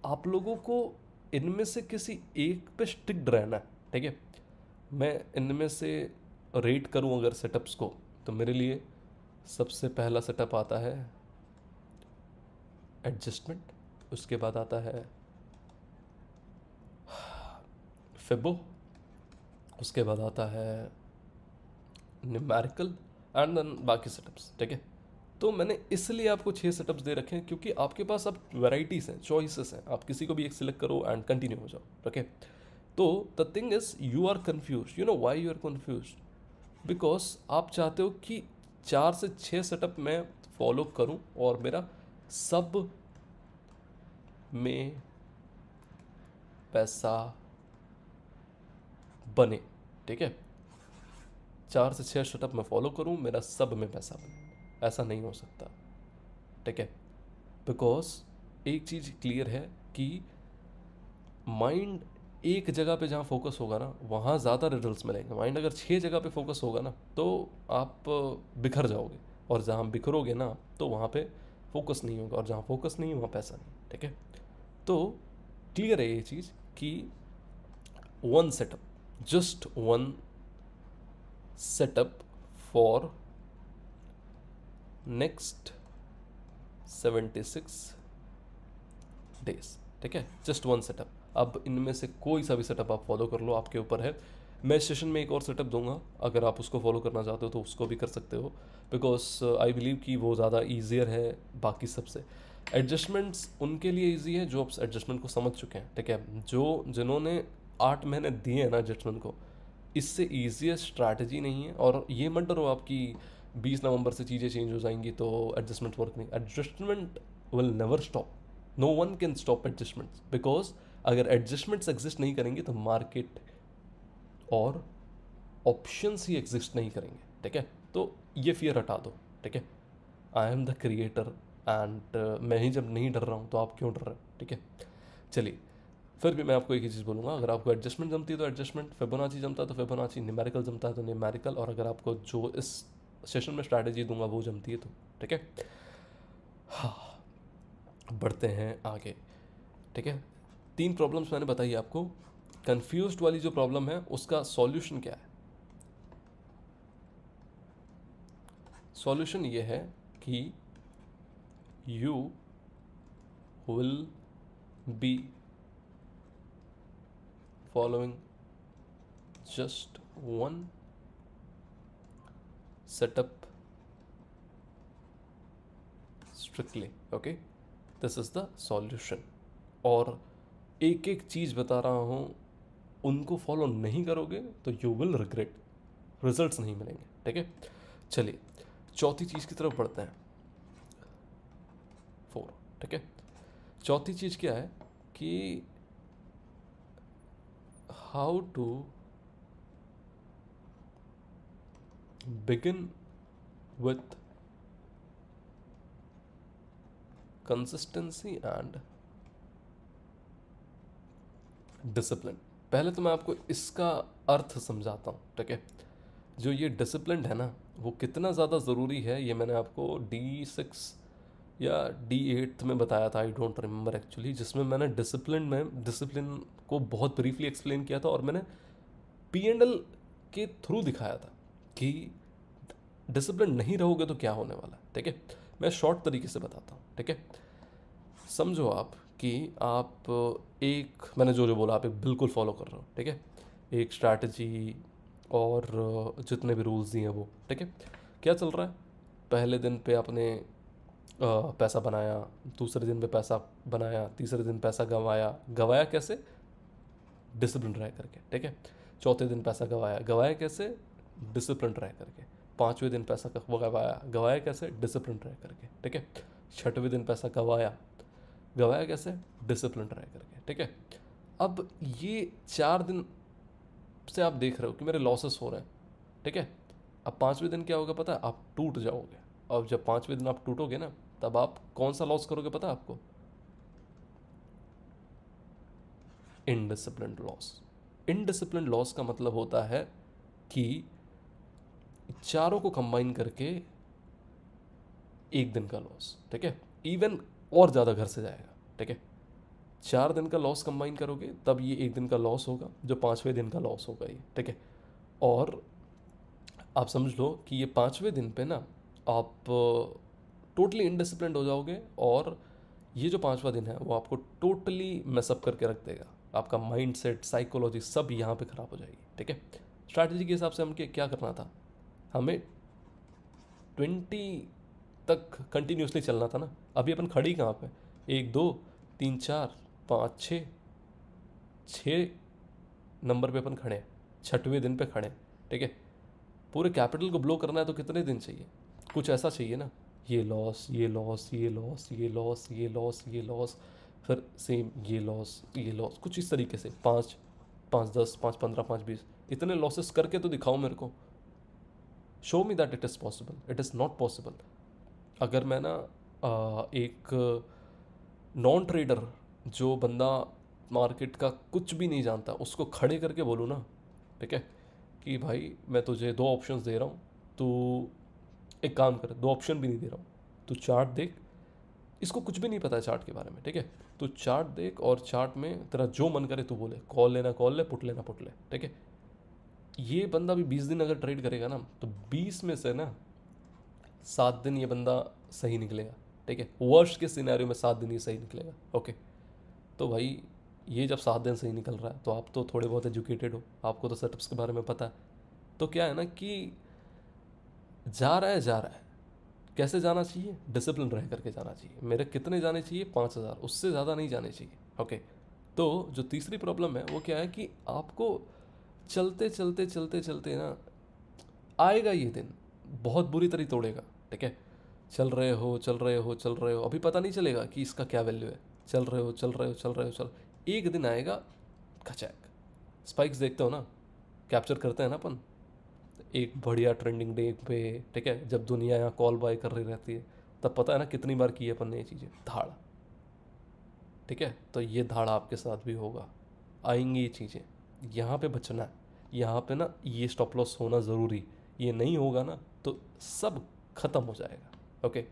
आप लोगों को इनमें से किसी एक पे स्टिक्ड रहना है, ठीक है। मैं इनमें से रेट करूं अगर सेटअप्स को, तो मेरे लिए सबसे पहला सेटअप आता है एडजस्टमेंट, उसके बाद आता है फिबो, उसके बाद आता है न्यूमेरिकल, एंड देन बाकी सेटअप्स, ठीक है। तो मैंने इसलिए आपको 6 सेटअप्स दे रखे हैं क्योंकि आपके पास अब वैराइटीज़ हैं, चॉइसेस हैं, आप किसी को भी एक सिलेक्ट करो एंड कंटिन्यू हो जाओ, ओके। तो the thing is you are confuse, you know why you are confuse? Because आप चाहते हो कि 4 से 6 सेटअप मैं फॉलो करूं और मेरा सब में पैसा बने, ठीक है। 4 से 6 सेटअप मैं फॉलो करूं, मेरा सब में पैसा बने, ऐसा नहीं हो सकता, ठीक है। बिकॉज एक चीज़ क्लियर है कि माइंड एक जगह पे जहाँ फोकस होगा ना वहाँ ज़्यादा रिजल्ट्स मिलेंगे। माइंड अगर 6 जगह पे फोकस होगा ना तो आप बिखर जाओगे, और जहाँ बिखरोगे ना तो वहाँ पे फोकस नहीं होगा, और जहाँ फोकस नहीं वहाँ पैसा नहीं, ठीक है। तो क्लियर है ये चीज़ कि one setup, just one setup for next 76 days, ठीक है। Just one setup. अब इनमें से कोई सा भी सेटअप आप फॉलो कर लो, आपके ऊपर है। मैं सेशन में एक और सेटअप दूंगा, अगर आप उसको फॉलो करना चाहते हो तो उसको भी कर सकते हो, बिकॉज आई बिलीव कि वो ज़्यादा ईजियर है बाकी सबसे। एडजस्टमेंट्स उनके लिए ईजी है जो आप एडजस्टमेंट को समझ चुके हैं, ठीक है। जो जिन्होंने 8 महीने दिए हैं ना एडजस्टमेंट को, इससे ईजीएस्ट स्ट्रैटेजी नहीं है। और ये मत डरो आपकी 20 नवंबर से चीज़ें चेंज हो जाएंगी तो एडजस्टमेंट वर्क नहीं, adjustment will never stop. No one can stop adjustments, because अगर एडजस्टमेंट्स एग्जिस्ट नहीं करेंगे तो मार्केट और ऑप्शंस ही एग्जिस्ट नहीं करेंगे, ठीक है। तो ये फियर हटा दो, ठीक है। I am the creator, and मैं ही जब नहीं डर रहा हूँ तो आप क्यों डर रहे हो, ठीक है। चलिए, फिर भी मैं आपको एक ही चीज़ बोलूँगा, अगर आपको एडजस्टमेंट जमती है तो एडजस्टमेंट, फिबोनाची जमता है तो फिबोनाची, न्यूमेरिकल जमता है तो न्यूमेरिकल, और अगर आपको जो इस सेशन में स्ट्रैटेजी दूंगा वो जमती है तो, ठीक है। हाँ, बढ़ते हैं आगे, ठीक है। 3 प्रॉब्लम्स मैंने बताई आपको। कंफ्यूज्ड वाली जो प्रॉब्लम है उसका सॉल्यूशन क्या है? सॉल्यूशन ये है कि you will be following just one setup strictly, okay, this is the solution। और एक एक चीज़ बता रहा हूँ, उनको फॉलो नहीं करोगे तो यू विल रिग्रेट, रिजल्ट्स नहीं मिलेंगे, ठीक है। चलिए चौथी चीज़ की तरफ बढ़ते हैं, 4, ठीक है। चौथी चीज़ क्या है कि how to begin with consistency and discipline, पहले तो मैं आपको इसका अर्थ समझाता हूँ, ठीक है। जो ये डिसिप्लिन है ना, वो कितना ज़्यादा ज़रूरी है ये मैंने आपको D6 या D8 में बताया था, आई डोंट रिमेंबर एक्चुअली, जिसमें मैंने डिसिप्लिन को बहुत ब्रीफली एक्सप्लेन किया था और मैंने P&L के थ्रू दिखाया था कि डिसिप्लिन नहीं रहोगे तो क्या होने वाला है, ठीक है। मैं शॉर्ट तरीके से बताता हूँ, ठीक है। समझो आप कि आप एक, मैंने जो जो बोला आप एक बिल्कुल फॉलो कर रहे हो, ठीक है। एक स्ट्रैटेजी और जितने भी रूल्स दिए हैं वो, ठीक है। क्या चल रहा है, पहले दिन पे आपने पैसा बनाया, दूसरे दिन पे पैसा बनाया, तीसरे दिन पैसा गंवाया, गंवाया कैसे, डिसिप्लिन रह करके, ठीक है। चौथे दिन पैसा गंवाया, गंवाया कैसे, डिसिप्लिन रह करके। पाँचवें दिन पैसा गंवाया, गंवाया कैसे, डिसिप्लिन रह करके, ठीक है। छठवें दिन पैसा गंवाया, गंवाया कैसे, डिसिप्लिन रह करके, ठीक है। अब ये 4 दिन से आप देख रहे हो कि मेरे लॉसेस हो रहे हैं, ठीक है। अब पाँचवें दिन क्या होगा पता है, आप टूट जाओगे। अब जब पाँचवें दिन आप टूटोगे ना, तब आप कौन सा लॉस करोगे पता है आपको, इनडिसिप्लिन लॉस। इनडिसिप्लिन लॉस का मतलब होता है कि चारों को कंबाइन करके एक दिन का लॉस, ठीक है। इवन और ज़्यादा घर से जाएगा, ठीक है। 4 दिन का लॉस कंबाइन करोगे तब ये एक दिन का लॉस होगा, जो पाँचवें दिन का लॉस होगा ये, ठीक है। और आप समझ लो कि ये पाँचवें दिन पे ना आप टोटली इनडिसिप्लिन हो जाओगे और ये जो पाँचवा दिन है वो आपको टोटली मेसअप करके रख देगा। आपका माइंड सेट, साइकोलॉजी सब यहाँ पे ख़राब हो जाएगी, ठीक है। स्ट्रैटेजी के हिसाब से हमें क्या करना था, हमें 20 तक कंटिन्यूसली चलना था ना। अभी अपन खड़ी कहाँ पे, 1 2 3 4 5 6, 6 नंबर पे अपन खड़े हैं, छठवें दिन पे खड़े हैं, ठीक है। पूरे कैपिटल को ब्लो करना है तो कितने दिन चाहिए, कुछ ऐसा चाहिए ना, ये लॉस, ये लॉस, ये लॉस, ये लॉस, ये लॉस, ये लॉस, फिर सेम ये लॉस, ये लॉस, कुछ इस तरीके से 5 5 10 5 15 5 20 इतने लॉसेस करके तो दिखाओ मेरे को, show me that it is possible. It is not possible. अगर मैं ना एक नॉन ट्रेडर, जो बंदा मार्केट का कुछ भी नहीं जानता, उसको खड़े करके बोलूँ ना, ठीक है, कि भाई मैं तुझे 2 ऑप्शंस दे रहा हूँ, तू एक काम कर, 2 ऑप्शन भी नहीं दे रहा हूँ, तू चार्ट देख, इसको कुछ भी नहीं पता है चार्ट के बारे में, ठीक है। तू चार्ट देख और चार्ट में तेरा जो मन करे तू बोले, कॉल लेना कॉल ले, पुट लेना पुट ले, ठीक है। ये बंदा भी 20 दिन अगर ट्रेड करेगा ना, तो 20 में से ना 7 दिन ये बंदा सही निकलेगा, ठीक है। वर्स्ट के सिनेरियो में 7 दिन ये सही निकलेगा, ओके। तो भाई ये जब 7 दिन सही निकल रहा है तो आप तो थोड़े बहुत एजुकेटेड हो, आपको तो सेटअप्स के बारे में पता है। तो क्या है ना कि जा रहा है, जा रहा है, कैसे जाना चाहिए, डिसिप्लिन रह करके जाना चाहिए। मेरे कितने जाने चाहिए, 5,000, उससे ज़्यादा नहीं जाने चाहिए, ओके। तो जो तीसरी प्रॉब्लम है वो क्या है कि आपको चलते चलते चलते चलते ना आएगा ये दिन, बहुत बुरी तरह तोड़ेगा, ठीक है। चल रहे हो चल रहे हो चल रहे हो, अभी पता नहीं चलेगा कि इसका क्या वैल्यू है, चल रहे हो चल रहे हो चल रहे हो चल, एक दिन आएगा खचैक, स्पाइक्स देखते हो ना, कैप्चर करते हैं ना अपन, एक बढ़िया ट्रेंडिंग डे पे, ठीक है, जब दुनिया यहाँ कॉल बाय कर रही रहती है, तब पता है ना कितनी बार की है अपन ने ये चीज़ें, धाड़, ठीक है। तो ये धाड़ आपके साथ भी होगा, आएंगी ये चीज़ें, यहाँ पे बचना है, यहाँ पे ना ये स्टॉप लॉस होना ज़रूरी, ये नहीं होगा ना तो सब खत्म हो जाएगा, ओके।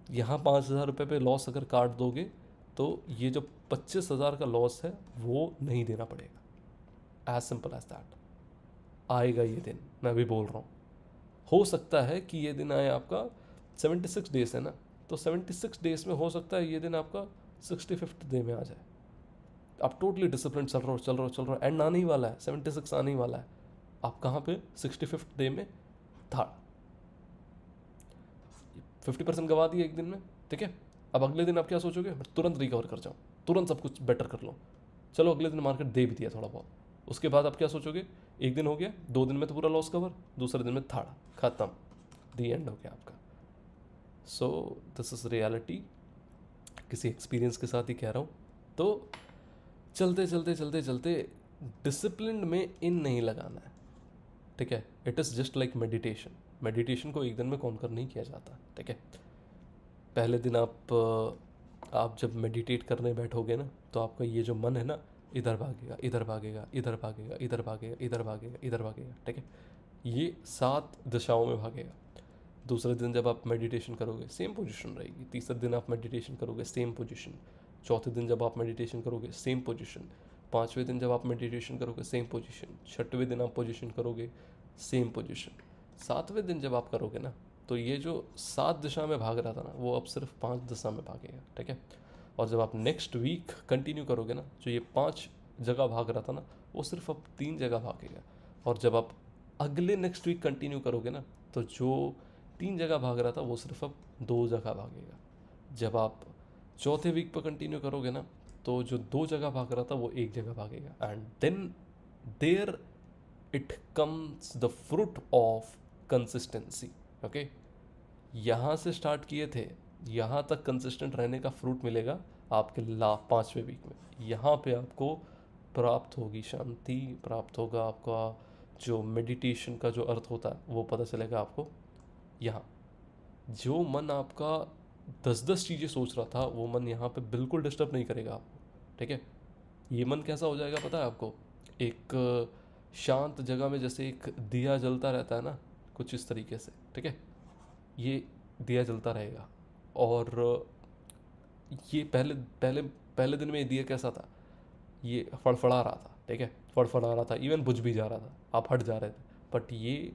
यहाँ 5,000 रुपये पे लॉस अगर काट दोगे तो ये जो 25,000 का लॉस है वो नहीं देना पड़ेगा, एज सिंपल एज दैट। आएगा ये दिन, मैं भी बोल रहा हूँ, हो सकता है कि ये दिन आए आपका 76 डेज है ना, तो 76 डेज में हो सकता है ये दिन आपका 65th डे में आ जाए। आप टोटली डिसिप्लिन चल रहे हो चल रहे हो चल रहे हो, एंड आने ही वाला है, 76 आने ही वाला है, आप कहाँ पे 65th डे में था, 50% गवा दिए एक दिन में, ठीक है। अब अगले दिन आप क्या सोचोगे, मैं तुरंत रिकवर कर जाऊँ, तुरंत सब कुछ बेटर कर लो। चलो अगले दिन मार्केट दे भी दिया थोड़ा बहुत, उसके बाद आप क्या सोचोगे, एक दिन हो गया, 2 दिन में तो पूरा लॉस कवर, दूसरे दिन में थाड़ा खत्म, दी एंड हो गया आपका। सो दिस इज़ रियलिटी, किसी एक्सपीरियंस के साथ ही कह रहा हूँ। तो चलते चलते चलते चलते डिसिप्लिन में इन नहीं लगाना है, ठीक है। It is just like meditation, meditation को एक दिन में कॉन्कर नहीं किया जाता, ठीक है। पहले दिन आप जब मेडिटेट करने बैठोगे ना, तो आपका ये जो मन है ना, इधर भागेगा, इधर भागेगा, इधर भागेगा, इधर भागेगा, इधर भागेगा, इधर भागेगा, ठीक है। ये 7 दिशाओं में भागेगा। दूसरे दिन जब आप मेडिटेशन करोगे सेम पोजीशन रहेगी। तीसरे दिन आप मेडिटेशन करोगे सेम पोजीशन। चौथे दिन जब आप मेडिटेशन करोगे सेम पोजीशन। पाँचवें दिन जब आप मेडिटेशन करोगे सेम पोजीशन। छठवें दिन आप पोजीशन करोगे सेम पोजीशन। सातवें दिन जब आप करोगे ना, तो ये जो 7 दिशा में भाग रहा था ना, वो अब सिर्फ 5 दिशा में भागेगा, ठीक है। और जब आप नेक्स्ट वीक कंटिन्यू करोगे ना, जो ये 5 जगह भाग रहा था ना, वो सिर्फ अब 3 जगह भागेगा। और जब आप अगले नेक्स्ट वीक कंटिन्यू करोगे ना, तो जो 3 जगह भाग रहा था वो सिर्फ अब 2 जगह भागेगा। जब आप चौथे वीक पर कंटिन्यू करोगे ना, तो जो 2 जगह भाग रहा था वो 1 जगह भागेगा। And then there it comes the fruit of consistency, okay. यहाँ से स्टार्ट किए थे, यहाँ तक कंसिस्टेंट रहने का फ्रूट मिलेगा आपके 5वें वीक में। यहाँ पे आपको प्राप्त होगी शांति, प्राप्त होगा आपका जो मेडिटेशन का जो अर्थ होता है वो पता चलेगा आपको। यहाँ जो मन आपका 10-10 चीज़ें सोच रहा था, वो मन यहाँ पे बिल्कुल डिस्टर्ब नहीं करेगा आपको, ठीक है। ये मन कैसा हो जाएगा पता है आपको? एक शांत जगह में जैसे एक दिया जलता रहता है ना, कुछ इस तरीके से, ठीक है। ये दिया जलता रहेगा। और ये पहले पहले पहले दिन में ये दिया कैसा था? ये फड़फड़ा रहा था, ठीक है, फड़फड़ा रहा था, इवन बुझ भी जा रहा था, आप हट जा रहे थे। बट ये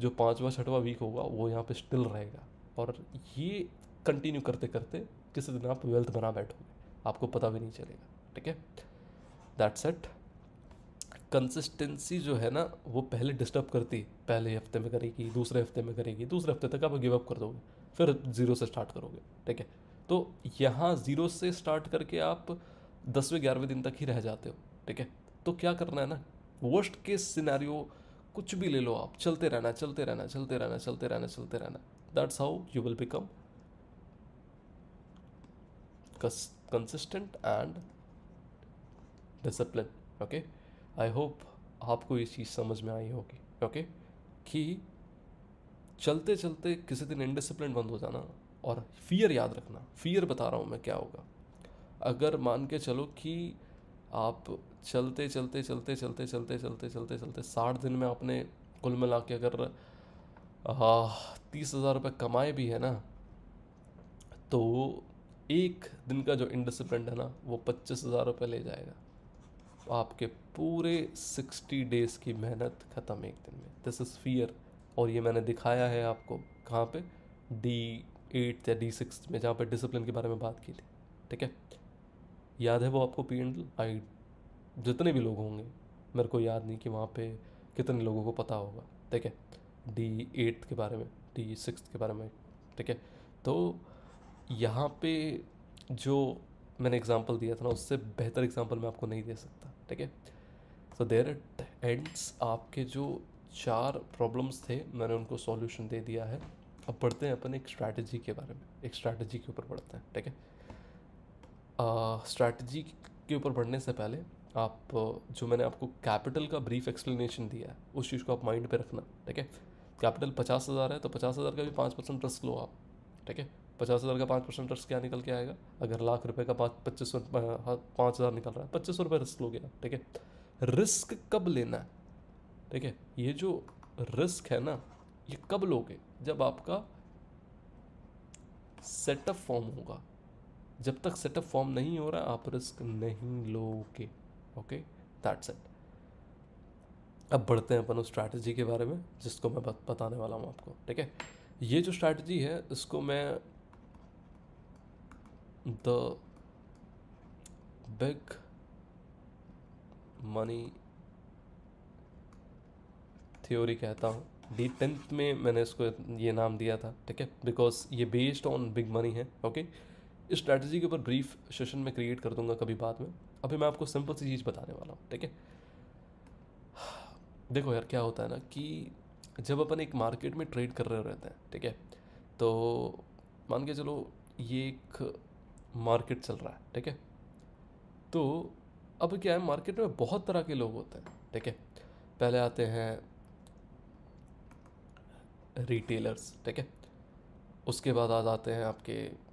जो 5वां 6वां वीक होगा वो यहाँ पे स्टिल रहेगा। और ये कंटिन्यू करते करते किसी दिन आप वेल्थ बना बैठोगे, आपको पता भी नहीं चलेगा, ठीक है। That's it. कंसिस्टेंसी जो है ना, वो पहले डिस्टर्ब करती, पहले हफ्ते में करेगी, दूसरे हफ्ते में करेगी, दूसरे हफ्ते तक आप गिव अप कर दोगे, फिर 0 से स्टार्ट करोगे, ठीक है। तो यहाँ 0 से स्टार्ट करके आप 10वें 11वें दिन तक ही रह जाते हो, ठीक है। तो क्या करना है ना, वर्स्ट केस सिनेरियो कुछ भी ले लो आप, चलते रहना, चलते रहना, चलते रहना, चलते रहना, चलते रहना। That's how you will become consistent and discipline, okay. I hope आपको ये चीज़ समझ में आई होगी, ओके, कि चलते चलते किसी दिन इनडिसिप्लिन बंद हो जाना। और फियर याद रखना, फियर बता रहा हूँ मैं क्या होगा। अगर मान के चलो कि आप चलते चलते चलते चलते चलते चलते चलते चलते 60 दिन में आपने कुल मिला के अगर 30,000 रुपये कमाए भी है ना, तो एक दिन का जो इनडिसिप्लिन है ना, वो 25,000 रुपये ले जाएगा। आपके पूरे 60 डेज की मेहनत ख़त्म एक दिन में। This is fear. और ये मैंने दिखाया है आपको कहाँ पे, D8 या D6 में, जहाँ पे डिसिप्लिन के बारे में बात की थी, ठीक है। याद है वो आपको P&L? आई जितने भी लोग होंगे, मेरे को याद नहीं कि वहाँ पे कितने लोगों को पता होगा, ठीक है, D8 के बारे में, D6 के बारे में, ठीक है। तो यहाँ पे जो मैंने एग्जांपल दिया था ना, उससे बेहतर एग्जांपल मैं आपको नहीं दे सकता, ठीक है। So there it ends. आपके जो 4 प्रॉब्लम्स थे, मैंने उनको सॉल्यूशन दे दिया है। अब पढ़ते हैं अपन एक स्ट्रैटेजी के बारे में, एक स्ट्रैटेजी के ऊपर पढ़ते हैं, ठीक है। स्ट्रैटेजी के ऊपर बढ़ने से पहले आप जो मैंने आपको कैपिटल का ब्रीफ एक्सप्लेनेशन दिया है, उस चीज़ को आप माइंड पे रखना, ठीक है। कैपिटल 50,000 है, तो 50,000 का भी 5% रिस्क लो आप, ठीक है। 50,000 का 5% रिस्क क्या निकल के आएगा? अगर लाख रुपए का 5,000 निकल रहा है, 2500 रुपये रिस्क लोगे आप, ठीक है। रिस्क कब लेना है, ठीक है। ये जो रिस्क है ना, ये कब लोगे? जब आपका सेटअप फॉर्म होगा। जब तक सेटअप फॉर्म नहीं हो रहा, आप रिस्क नहीं लोगे, ओके। That's it. अब बढ़ते हैं अपन उस स्ट्रैटेजी के बारे में जिसको मैं बताने वाला हूँ आपको, ठीक है। ये जो स्ट्रैटेजी है, इसको मैं द बिग मनी थ्योरी कहता हूँ। D10th में मैंने इसको ये नाम दिया था, ठीक है, बिकॉज ये बेस्ड ऑन बिग मनी है, ओके। इस स्ट्रैटेजी के ऊपर ब्रीफ सेशन में क्रिएट कर दूंगा कभी बाद में। अभी मैं आपको सिंपल सी चीज़ बताने वाला हूँ, ठीक है। देखो यार, क्या होता है ना कि जब अपन एक मार्केट में ट्रेड कर रहे रहते हैं, ठीक है, तो मान के चलो ये एक मार्केट चल रहा है, ठीक है। तो अब क्या है, मार्केट में बहुत तरह के लोग होते हैं, ठीक है। पहले आते हैं रिटेलर्स, ठीक है। उसके बाद आ जाते हैं आपके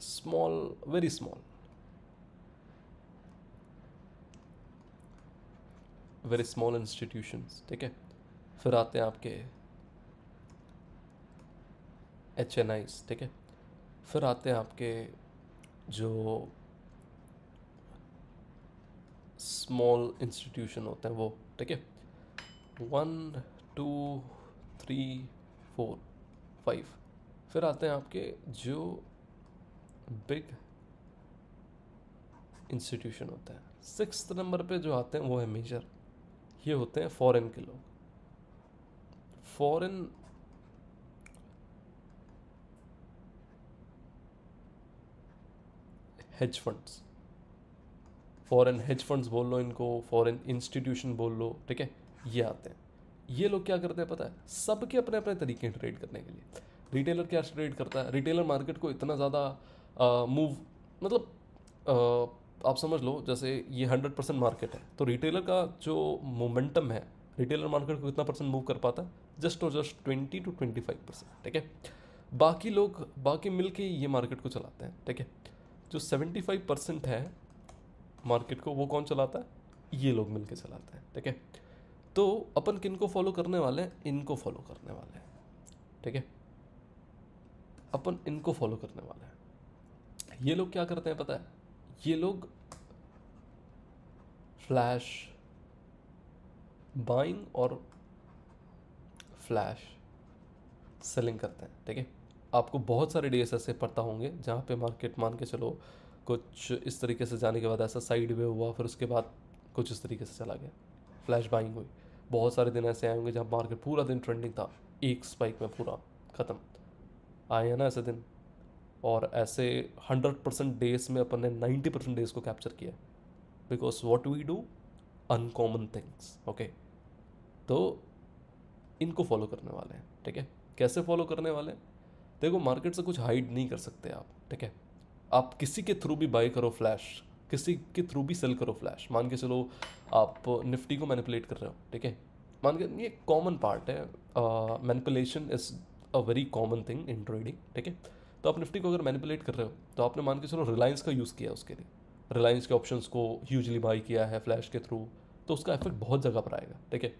small, very small, very small institutions, ठीक है। फिर आते हैं आपके HNIs, ठीक है। फिर आते हैं आपके जो स्मॉल इंस्टीट्यूशन होते हैं वो, ठीक है। 1 2 3 4 5। फिर आते हैं आपके जो बिग इंस्टीट्यूशन होता है। 6th नंबर पे जो आते हैं वो है मेजर। ये होते हैं फॉरेन के लोग। Foreign hedge funds, foreign hedge funds बोल लो इनको, फॉरेन इंस्टीट्यूशन बोल लो, ठीक है। ये आते हैं। ये लोग क्या करते हैं पता है, सबके अपने अपने तरीके हैं ट्रेड करने के लिए। रिटेलर क्या ट्रेड करता है, रिटेलर मार्केट को इतना ज़्यादा मूव, मतलब आप समझ लो जैसे ये 100% मार्केट है, तो रिटेलर का जो मोमेंटम है, रिटेलर मार्केट को कितना परसेंट मूव कर पाता है, जस्ट और जस्ट 20 to 25%, ठीक है। बाकी लोग, बाकी मिल के ये मार्केट को चलाते हैं, ठीक है। जो 75% है मार्केट को, वो कौन चलाता है, ये लोग मिल के चलाते हैं, ठीक है। तो अपन किन को फॉलो करने वाले हैं, इनको फॉलो करने वाले हैं, ठीक है। अपन इनको फॉलो करने वाले हैं। ये लोग क्या करते हैं पता है, ये लोग फ्लैश बाइंग और फ्लैश सेलिंग करते हैं, ठीक है। आपको बहुत सारे डेज ऐसे पता होंगे जहाँ पे मार्केट मान के चलो कुछ इस तरीके से जाने के बाद ऐसा साइड वे हुआ, फिर उसके बाद कुछ इस तरीके से चला गया, फ्लैश बाइंग हुई। बहुत सारे दिन ऐसे आए होंगे जहाँ मार्केट पूरा दिन ट्रेंडिंग था, एक स्पाइक में पूरा ख़त्म, आए हैं ना ऐसे दिन। और ऐसे 100% डेज में अपन ने 90% डेज को कैप्चर किया, because what we do uncommon things, okay. तो इनको फॉलो करने वाले हैं, ठीक है। कैसे फॉलो करने वाले हैं, देखो मार्केट से कुछ हाइड नहीं कर सकते आप, ठीक है। आप किसी के थ्रू भी बाई करो फ्लैश, किसी के थ्रू भी सेल करो फ्लैश। मान के चलो आप निफ्टी को मैनिपुलेट कर रहे हो, ठीक है। मान के ये कॉमन पार्ट है, manipulation is a very common thing in trading, ठीक है। तो आप निफ्टी को अगर मैनिपुलेट कर रहे हो, तो आपने मान के चलो रिलायंस का यूज़ किया उसके लिए, रिलायंस के ऑप्शंस को ह्यूजली बाई किया है फ्लैश के थ्रू, तो उसका इफेक्ट बहुत जगह पर आएगा, ठीक है।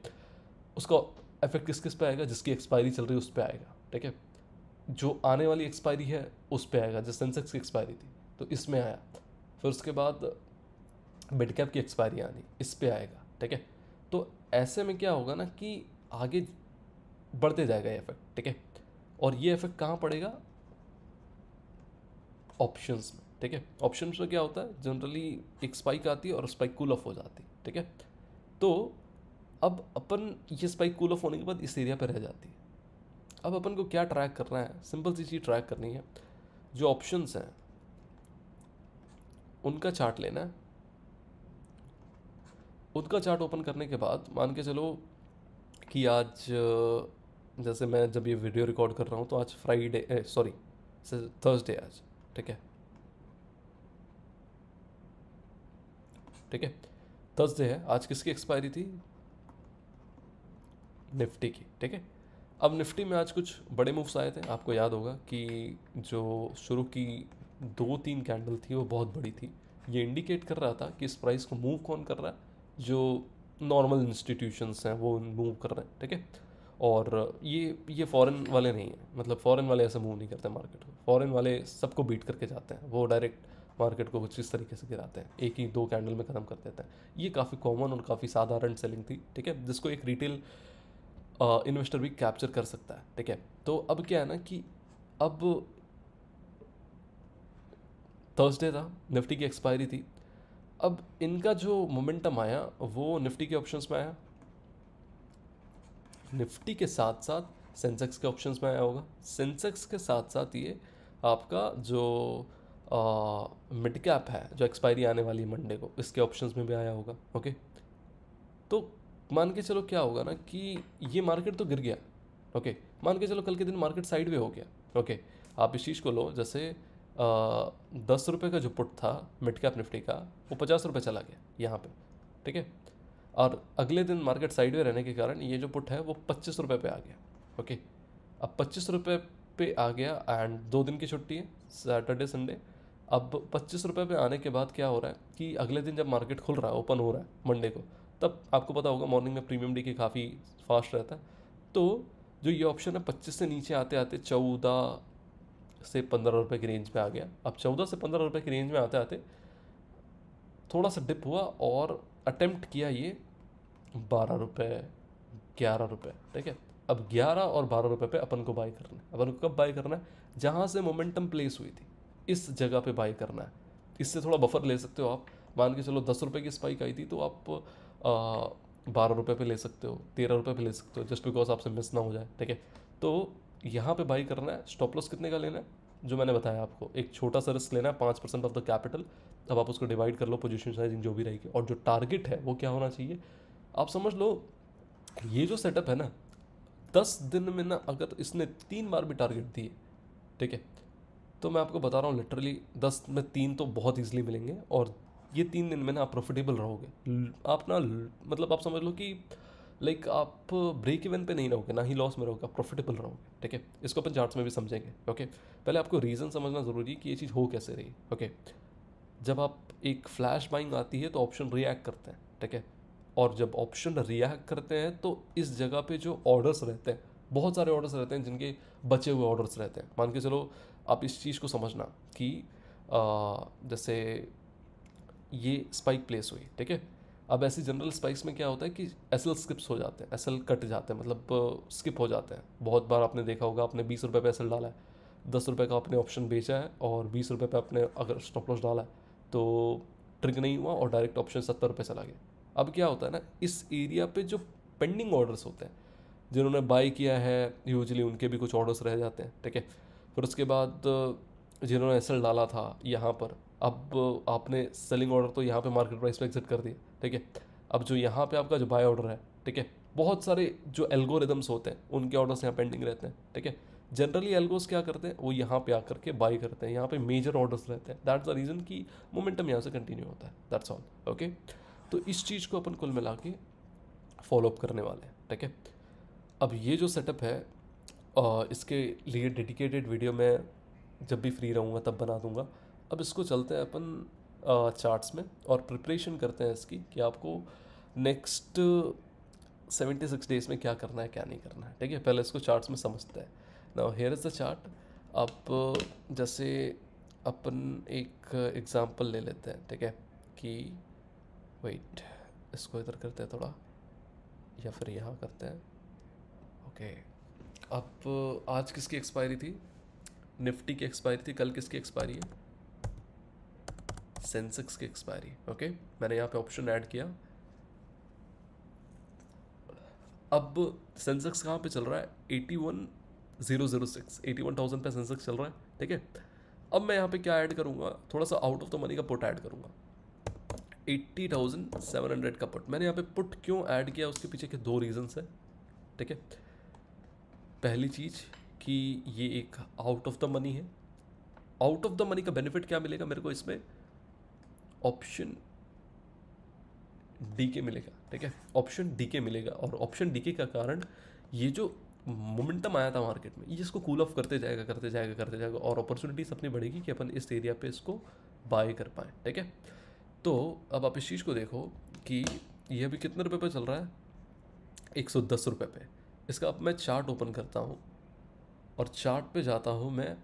उसका इफेक्ट किस किस पे आएगा, जिसकी एक्सपायरी चल रही है उस पर आएगा, ठीक है। जो आने वाली एक्सपायरी है उस पर आएगा, जैसे सेंसेक्स की एक्सपायरी थी तो इसमें आया, फिर उसके बाद मिड कैप की एक्सपायरी आनी, इस पे आएगा, ठीक है। तो ऐसे में क्या होगा ना कि आगे बढ़ते जाएगा ये इफेक्ट, ठीक है। और ये इफेक्ट कहाँ पड़ेगा, ऑप्शंस में, ठीक है। ऑप्शंस में क्या होता है, जनरली एक स्पाइक आती है और स्पाइक कूल ऑफ हो जाती है, ठीक है। तो अब अपन ये स्पाइक कूल ऑफ होने के बाद इस एरिया पर रह जाती है। अब अपन को क्या ट्रैक करना है, सिंपल सी चीज़ ट्रैक करनी है, जो ऑप्शंस हैं उनका चार्ट लेना है। उनका चार्ट ओपन करने के बाद मान के चलो कि आज जैसे मैं जब ये वीडियो रिकॉर्ड कर रहा हूँ तो आज फ्राइडे, सॉरी थर्सडे आज, ठीक है, ठीक है, थर्सडे है आज। किसकी एक्सपायरी थी, निफ्टी की, ठीक है। अब निफ्टी में आज कुछ बड़े मूव्स आए थे, आपको याद होगा कि जो शुरू की 2-3 कैंडल थी वो बहुत बड़ी थी। ये इंडिकेट कर रहा था कि इस प्राइस को मूव कौन कर रहा है, जो नॉर्मल इंस्टीट्यूशंस हैं वो मूव कर रहे हैं, ठीक है। और ये फॉरेन वाले नहीं हैं, मतलब फॉरेन वाले ऐसे मूव नहीं करते मार्केट को, फॉरेन वाले सबको बीट करके जाते हैं, वो डायरेक्ट मार्केट को कुछ इस तरीके से गिराते हैं, एक ही 2 कैंडल में ख़त्म कर देते हैं। ये काफ़ी कॉमन और काफ़ी साधारण सेलिंग थी, ठीक है, जिसको एक रिटेल इन्वेस्टर भी कैप्चर कर सकता है, ठीक है। तो अब क्या है ना कि अब थर्सडे था, निफ्टी की एक्सपायरी थी, अब इनका जो मोमेंटम आया वो निफ्टी के ऑप्शंस में आया, निफ्टी के साथ साथ सेंसेक्स के ऑप्शंस में आया होगा, सेंसेक्स के साथ साथ ये आपका जो मिड कैप है जो एक्सपायरी आने वाली है मंडे को, इसके ऑप्शंस में भी आया होगा, ओके। तो मान के चलो क्या होगा ना कि ये मार्केट तो गिर गया, ओके। मान के चलो कल के दिन मार्केट साइड वे हो गया, ओके। आप इस चीज़ को लो, जैसे 10 रुपये का जो पुट था मिड कैप निफ्टी का, वो 50 रुपये चला गया यहाँ पे, ठीक है। और अगले दिन मार्केट साइड वे रहने के कारण ये जो पुट है वो 25 रुपये पे आ गया, ओके। अब 25 रुपये पे आ गया एंड 2 दिन की छुट्टी है, सैटरडे संडे। अब 25 रुपये पे आने के बाद क्या हो रहा है कि अगले दिन जब मार्केट खुल रहा है, ओपन हो रहा है मंडे को, तब आपको पता होगा मॉर्निंग में प्रीमियम डी के काफ़ी फास्ट रहता है। तो जो ये ऑप्शन है 25 से नीचे आते आते 14 से 15 रुपये की रेंज में आ गया। अब 14 से 15 रुपये की रेंज में आते आते थोड़ा सा डिप हुआ और अटेम्प्ट किया ये 12 रुपये, 11 रुपये, ठीक है। अब 11 और 12 रुपये पे अपन को बाई करना है। अपन को कब बाई करना है? जहाँ से मोमेंटम प्लेस हुई थी इस जगह पे बाई करना है। इससे थोड़ा बफर ले सकते हो आप। मान के चलो 10 रुपये की स्पाइक आई थी तो आप 12 रुपये पे ले सकते हो, 13 रुपये पे ले सकते हो, जस्ट बिकॉज आपसे मिस ना हो जाए, ठीक है। तो यहाँ पे बाई करना है। स्टॉप लॉस कितने का लेना है? जो मैंने बताया आपको, एक छोटा सा रिस्क लेना है, 5% ऑफ द कैपिटल। अब आप उसको डिवाइड कर लो, पोजीशन साइजिंग जो भी रहेगी, और जो टारगेट है वो क्या होना चाहिए आप समझ लो। ये जो सेटअप है ना, 10 दिन में ना अगर इसने 3 बार भी टारगेट दिए, ठीक है, तो मैं आपको बता रहा हूँ लिटरली 10 में 3 तो बहुत ईजिली मिलेंगे। और ये 3 दिन में ना आप प्रॉफिटेबल रहोगे। आप ना मतलब आप समझ लो कि लाइक आप ब्रेक इवन पे नहीं रहोगे, ना ही लॉस में रहोगे, आप प्रॉफिटेबल रहोगे, ठीक है। इसको अपन चार्ट्स में भी समझेंगे, ओके। पहले आपको रीज़न समझना ज़रूरी है कि ये चीज़ हो कैसे रही, ओके। जब आप एक फ्लैश बाइंग आती है तो ऑप्शन रिएक्ट करते हैं, ठीक है। और जब ऑप्शन रिएक्ट करते हैं तो इस जगह पे जो ऑर्डर्स रहते हैं, बहुत सारे ऑर्डर्स रहते हैं जिनके बचे हुए ऑर्डर्स रहते हैं। मान के चलो आप इस चीज़ को समझना कि जैसे ये स्पाइक प्लेस हुई, ठीक है। अब ऐसी जनरल स्पाइक्स में क्या होता है कि एसएल स्किप्स हो जाते हैं, एसएल कट जाते हैं, मतलब स्किप हो जाते हैं। बहुत बार आपने देखा होगा, आपने 20 रुपये पे एसएल डाला है, 10 रुपये का आपने ऑप्शन बेचा है और 20 रुपये पे आपने अगर स्टॉप लॉस डाला है तो ट्रिग नहीं हुआ और डायरेक्ट ऑप्शन 70 रुपये चला गया। अब क्या होता है ना, इस एरिया पे जो पेंडिंग ऑर्डर्स होते हैं, जिन्होंने बाई किया है यूजुअली उनके भी कुछ ऑर्डर्स रह जाते हैं, ठीक है। फिर उसके बाद जिन्होंने एसएल डाला था यहाँ पर, अब आपने सेलिंग ऑर्डर तो यहाँ पे मार्केट प्राइस पे एग्जिट कर दिया, ठीक है। अब जो यहाँ पे आपका जो बाय ऑर्डर है, ठीक है, बहुत सारे जो एल्गोरिदम्स होते हैं उनके ऑर्डर्स यहाँ पेंडिंग रहते हैं, ठीक है। जनरली एल्गोस क्या करते हैं, वो यहाँ पे आकर के बाई करते हैं, यहाँ पे मेजर ऑर्डर्स रहते हैं। दैट्स द रीज़न कि मोमेंटम यहाँ से कंटिन्यू होता है, दैट्स ऑल, ओके। तो इस चीज़ को अपन कुल मिला के फॉलोअप करने वाले हैं, ठीक है। अब ये जो सेटअप है इसके लिए डेडिकेटेड वीडियो मैं जब भी फ्री रहूँगा तब बना दूँगा। अब इसको चलते हैं अपन चार्ट्स में और प्रिपरेशन करते हैं इसकी कि आपको नेक्स्ट 76 डेज में क्या करना है क्या नहीं करना है, ठीक है। पहले इसको चार्ट्स में समझते हैं। Now here is the chart. अब जैसे अपन एक एग्जांपल ले लेते हैं, ठीक है, कि वेट, इसको इधर करते हैं थोड़ा, या फिर यहाँ करते हैं, ओके। अब आज किसकी एक्सपायरी थी? निफ्टी की एक्सपायरी थी। कल किसकी एक्सपायरी है? सेंसेक्स की एक्सपायरी, ओके। मैंने यहाँ पे ऑप्शन ऐड किया। अब सेंसेक्स कहाँ पे चल रहा है? 81,006, 81,000 पे सेंसेक्स चल रहा है, ठीक है। अब मैं यहाँ पे क्या ऐड करूँगा, थोड़ा सा आउट ऑफ द मनी का पुट ऐड करूँगा, 80,700 का पुट। मैंने यहाँ पे पुट क्यों ऐड किया, उसके पीछे के 2 रीजंस है, ठीक है। पहली चीज़ कि ये एक आउट ऑफ द मनी है। आउट ऑफ द मनी का बेनिफिट क्या मिलेगा मेरे को इसमें? ऑप्शन डी के मिलेगा, ठीक है। ऑप्शन डी के मिलेगा और ऑप्शन डी के का कारण ये जो मोमेंटम आया था मार्केट में, ये इसको कूल ऑफ करते जाएगा करते जाएगा करते जाएगा और अपॉर्चुनिटीज अपनी बढ़ेगी कि अपन इस एरिया पे इसको बाय कर पाएँ, ठीक है। तो अब आप इस चीज़ को देखो कि ये अभी कितने रुपए पे चल रहा है? 110 रुपये पे। इसका अब मैं चार्ट ओपन करता हूँ और चार्ट पे जाता हूँ मैं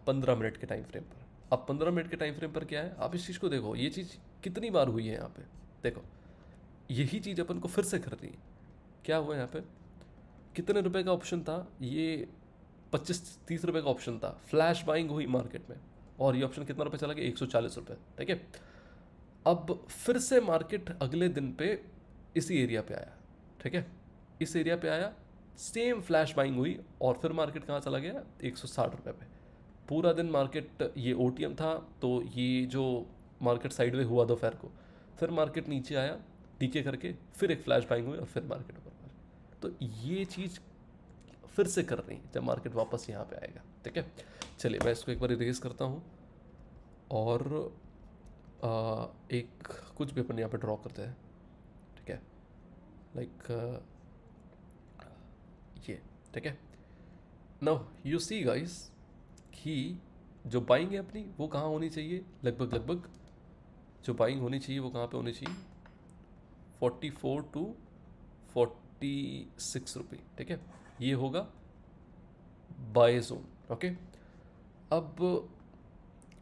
15 मिनट के टाइम फ्रेम पर। अब 15 मिनट के टाइम फ्रेम पर क्या है, आप इस चीज़ को देखो, ये चीज़ कितनी बार हुई है यहाँ पे, देखो यही चीज़ अपन को फिर से करनी है। क्या हुआ यहाँ पे, कितने रुपए का ऑप्शन था ये? 25-30 रुपये का ऑप्शन था। फ्लैश बाइंग हुई मार्केट में और ये ऑप्शन कितना रुपये चला गया? 140 रुपये, ठीक है। अब फिर से मार्केट अगले दिन पे इसी एरिया पे आया, ठीक है, इस एरिया पे आया, सेम फ्लैश बाइंग हुई और फिर मार्केट कहाँ चला गया? 160 रुपये पे। पूरा दिन मार्केट, ये ओटीएम था तो ये जो मार्केट साइडवे हुआ दोपहर को, फिर मार्केट नीचे आया डीके करके, फिर एक फ्लैश बाइंग हुई और फिर मार्केट ऊपर। तो ये चीज़ फिर से कर रही है जब मार्केट वापस यहाँ पे आएगा, ठीक है। चलिए मैं इसको एक बार इरेज करता हूँ और एक कुछ भी अपन यहाँ पे ड्रॉ करते हैं, ठीक है, लाइक ये, ठीक है। नाउ यू सी गाइस कि जो बाइंग है अपनी वो कहाँ होनी चाहिए? लगभग जो बाइंग होनी चाहिए वो कहाँ पे होनी चाहिए? ₹44 to ₹46, ठीक है, ये होगा बाय जोन। ओके, अब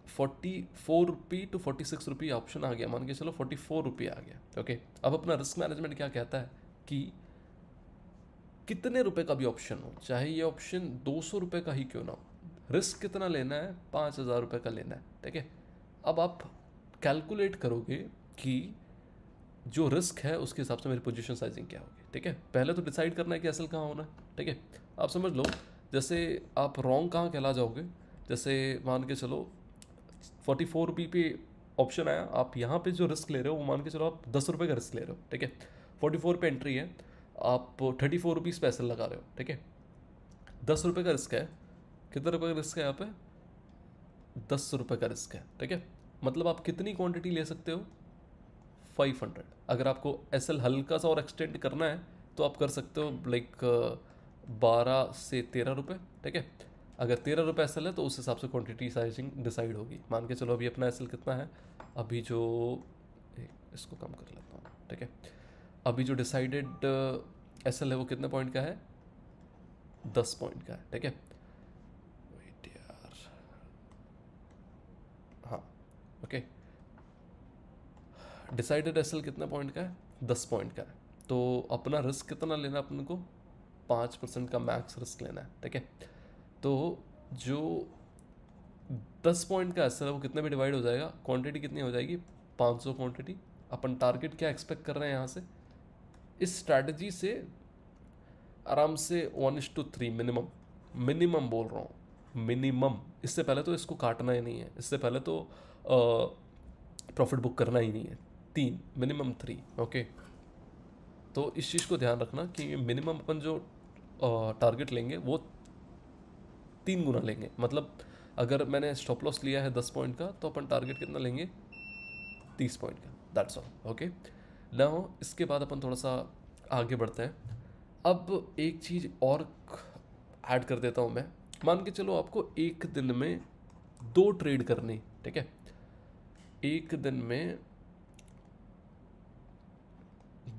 ₹44 to ₹46 ऑप्शन आ गया, मान के चलो ₹44 आ गया। ओके, अब अपना रिस्क मैनेजमेंट क्या कहता है कि कितने रुपए का भी ऑप्शन हो, चाहे ये ऑप्शन ₹200 का ही क्यों ना हो, रिस्क कितना लेना है, ₹5000 का लेना है, ठीक है। अब आप कैलकुलेट करोगे कि जो रिस्क है उसके हिसाब से मेरी पोजीशन साइजिंग क्या होगी, ठीक है। पहले तो डिसाइड करना है कि असल कहाँ होना है, ठीक है। आप समझ लो, जैसे आप रॉन्ग कहाँ कहला जाओगे, जैसे मान के चलो ₹44 पे ऑप्शन आया, आप यहाँ पे जो रिस्क ले रहे हो वो मान के चलो आप ₹10 का रिस्क ले रहे हो, ठीक है। 44 पे एंट्री है, आप ₹34 पे एसएल लगा रहे हो, ठीक है। ₹10 का रिस्क है, कितने रुपए का रिस्क है यहाँ पे, ₹10 का रिस्क है, ठीक है। मतलब आप कितनी क्वांटिटी ले सकते हो, 500। अगर आपको एसएल हल्का सा और एक्सटेंड करना है तो आप कर सकते हो, लाइक 12 से 13 रुपये, ठीक है। अगर 13 रुपये एसएल है तो उस हिसाब से क्वांटिटी साइजिंग डिसाइड होगी। मान के चलो अभी अपना एसएल कितना है, अभी जो इसको कम कर लेता हूँ, ठीक है। अभी जो डिसाइडेड एसएल है वो कितने पॉइंट का है, 10 पॉइंट का है, ठीक है। वेट यार, हाँ, ओके, डिसाइडेड एसएल कितना पॉइंट का है, 10 पॉइंट का है। तो अपना रिस्क कितना लेना है अपन को, 5% का मैक्स रिस्क लेना है, ठीक है। तो जो 10 पॉइंट का एसएल है वो कितने में डिवाइड हो जाएगा, क्वांटिटी कितनी हो जाएगी, 500 क्वांटिटी। अपन टारगेट क्या एक्सपेक्ट कर रहे हैं यहाँ से, इस स्ट्रैटेजी से आराम से 1:3 मिनिमम, मिनिमम बोल रहा हूँ, मिनिमम। इससे पहले तो इसको काटना ही नहीं है, इससे पहले तो प्रॉफिट बुक करना ही नहीं है, 3 मिनिमम 3। ओके, तो इस चीज़ को ध्यान रखना कि मिनिमम अपन जो टारगेट लेंगे वो 3 गुना लेंगे। मतलब अगर मैंने स्टॉप लॉस लिया है 10 पॉइंट का तो अपन टारगेट कितना लेंगे, 30 पॉइंट का, दैट्स ऑल। ओके, नाउ इसके बाद अपन थोड़ा सा आगे बढ़ते हैं। अब एक चीज़ और ऐड कर देता हूँ मैं, मान के चलो आपको एक दिन में 2 ट्रेड करनी, ठीक है, एक दिन में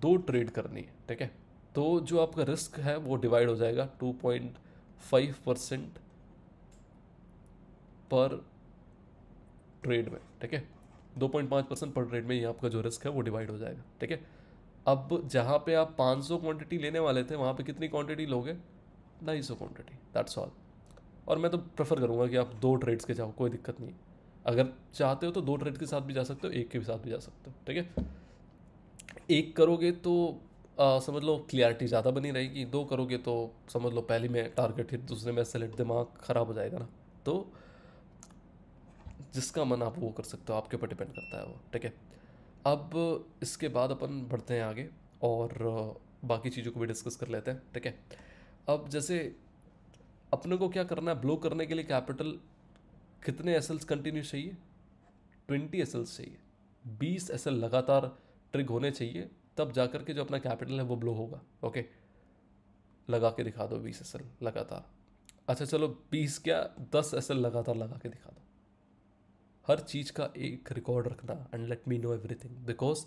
2 ट्रेड करनी है, ठीक है। तो जो आपका रिस्क है वो डिवाइड हो जाएगा 2.5% पर ट्रेड में, ठीक है। 2.5% पर ट्रेड में ये आपका जो रिस्क है वो डिवाइड हो जाएगा, ठीक है। अब जहाँ पे आप 500 क्वांटिटी लेने वाले थे वहाँ पे कितनी क्वांटिटी लोगे, 250 क्वांटिटी, दैट्स ऑल। और मैं तो प्रेफर करूँगा कि आप 2 ट्रेड्स के जाओ, कोई दिक्कत नहीं है। अगर चाहते हो तो 2 ट्रेड के साथ भी जा सकते हो, एक के भी साथ भी जा सकते हो, ठीक है। एक करोगे तो समझ लो क्लियरिटी ज़्यादा बनी रहेगी, 2 करोगे तो समझ लो पहले में टारगेट हिट, दूसरे में सेलेक्ट, दिमाग ख़राब हो जाएगा ना। तो जिसका मन आप वो कर सकते हो, आपके ऊपर डिपेंड करता है वो, ठीक है। अब इसके बाद अपन बढ़ते हैं आगे और बाकी चीज़ों को भी डिस्कस कर लेते हैं, ठीक है। अब जैसे अपने को क्या करना है, ब्लो करने के लिए कैपिटल कितने एसएल्स कंटिन्यूस चाहिए, 20 एसएल्स चाहिए, 20 एसएल लगातार ट्रिग होने चाहिए, तब जाकर के जो अपना कैपिटल है वो ब्लो होगा। ओके, लगा के दिखा दो 20 एसएल लगातार। अच्छा चलो 20 क्या, 10 एसएल लगातार लगा के दिखा दो। हर चीज़ का एक रिकॉर्ड रखना and let me know everything, because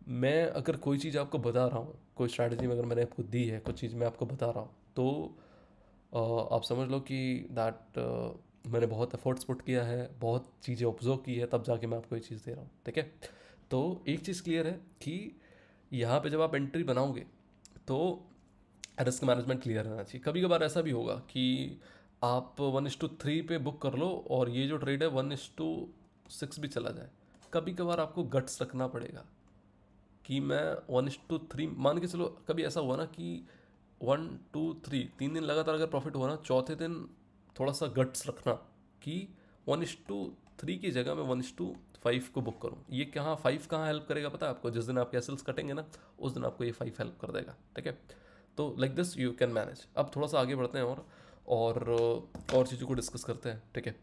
मैं अगर कोई चीज़ आपको बता रहा हूँ, कोई स्ट्रैटेजी में अगर मैंने आपको दी है, कुछ चीज़ मैं आपको बता रहा हूँ, तो आप समझ लो कि दैट मैंने बहुत एफर्ट्स पुट किया है, बहुत चीज़ें ऑब्जर्व की है, तब जाके मैं आपको ये चीज़ दे रहा हूँ, ठीक है। तो एक चीज़ क्लियर है कि यहाँ पे जब आप एंट्री बनाओगे तो रिस्क मैनेजमेंट क्लियर रहना चाहिए। कभी कभार ऐसा भी होगा कि आप 1:3 पे बुक कर लो और ये जो ट्रेड है 1:6 भी चला जाए। कभी कभार आपको गट्स रखना पड़ेगा कि मैं 1:3 मान के चलो, कभी ऐसा हुआ ना कि 1 2 3 3 दिन लगातार अगर प्रॉफिट हुआ ना, चौथे दिन थोड़ा सा गट्स रखना कि 1:3 की जगह मैं 1:5 को बुक करूँ। ये कहाँ 5 कहाँ हेल्प करेगा पता है आपको, जिस दिन आपके एसएल्स कटेंगे ना उस दिन आपको ये 5 हेल्प कर देगा, ठीक है। तो like this you can manage. अब थोड़ा सा आगे बढ़ते हैं और चीज़ों को डिस्कस करते हैं, ठीक है।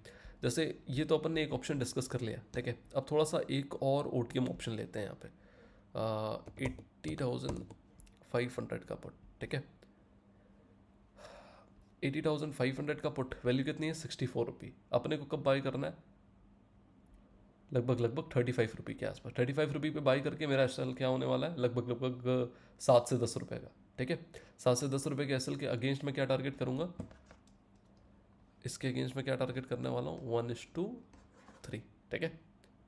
जैसे ये तो अपन ने एक ऑप्शन डिस्कस कर लिया, ठीक है। अब थोड़ा सा एक और ओटीएम ऑप्शन लेते हैं यहाँ पे, 80,500 का पुट, ठीक है। 80,500 का पुट वैल्यू कितनी है, ₹64। अपने को कब बाय करना है, लगभग 35 रुपये के आसपास। 35 रुपये पे बाई करके मेरा एस क्या होने वाला है, लगभग 7 से 10 रुपये का। ठीक है, 7 से 10 रुपये के एस के अगेंस्ट में क्या टारगेट करूँगा, इसके अगेंस्ट में क्या टारगेट करने वाला हूँ, 1:3। ठीक है,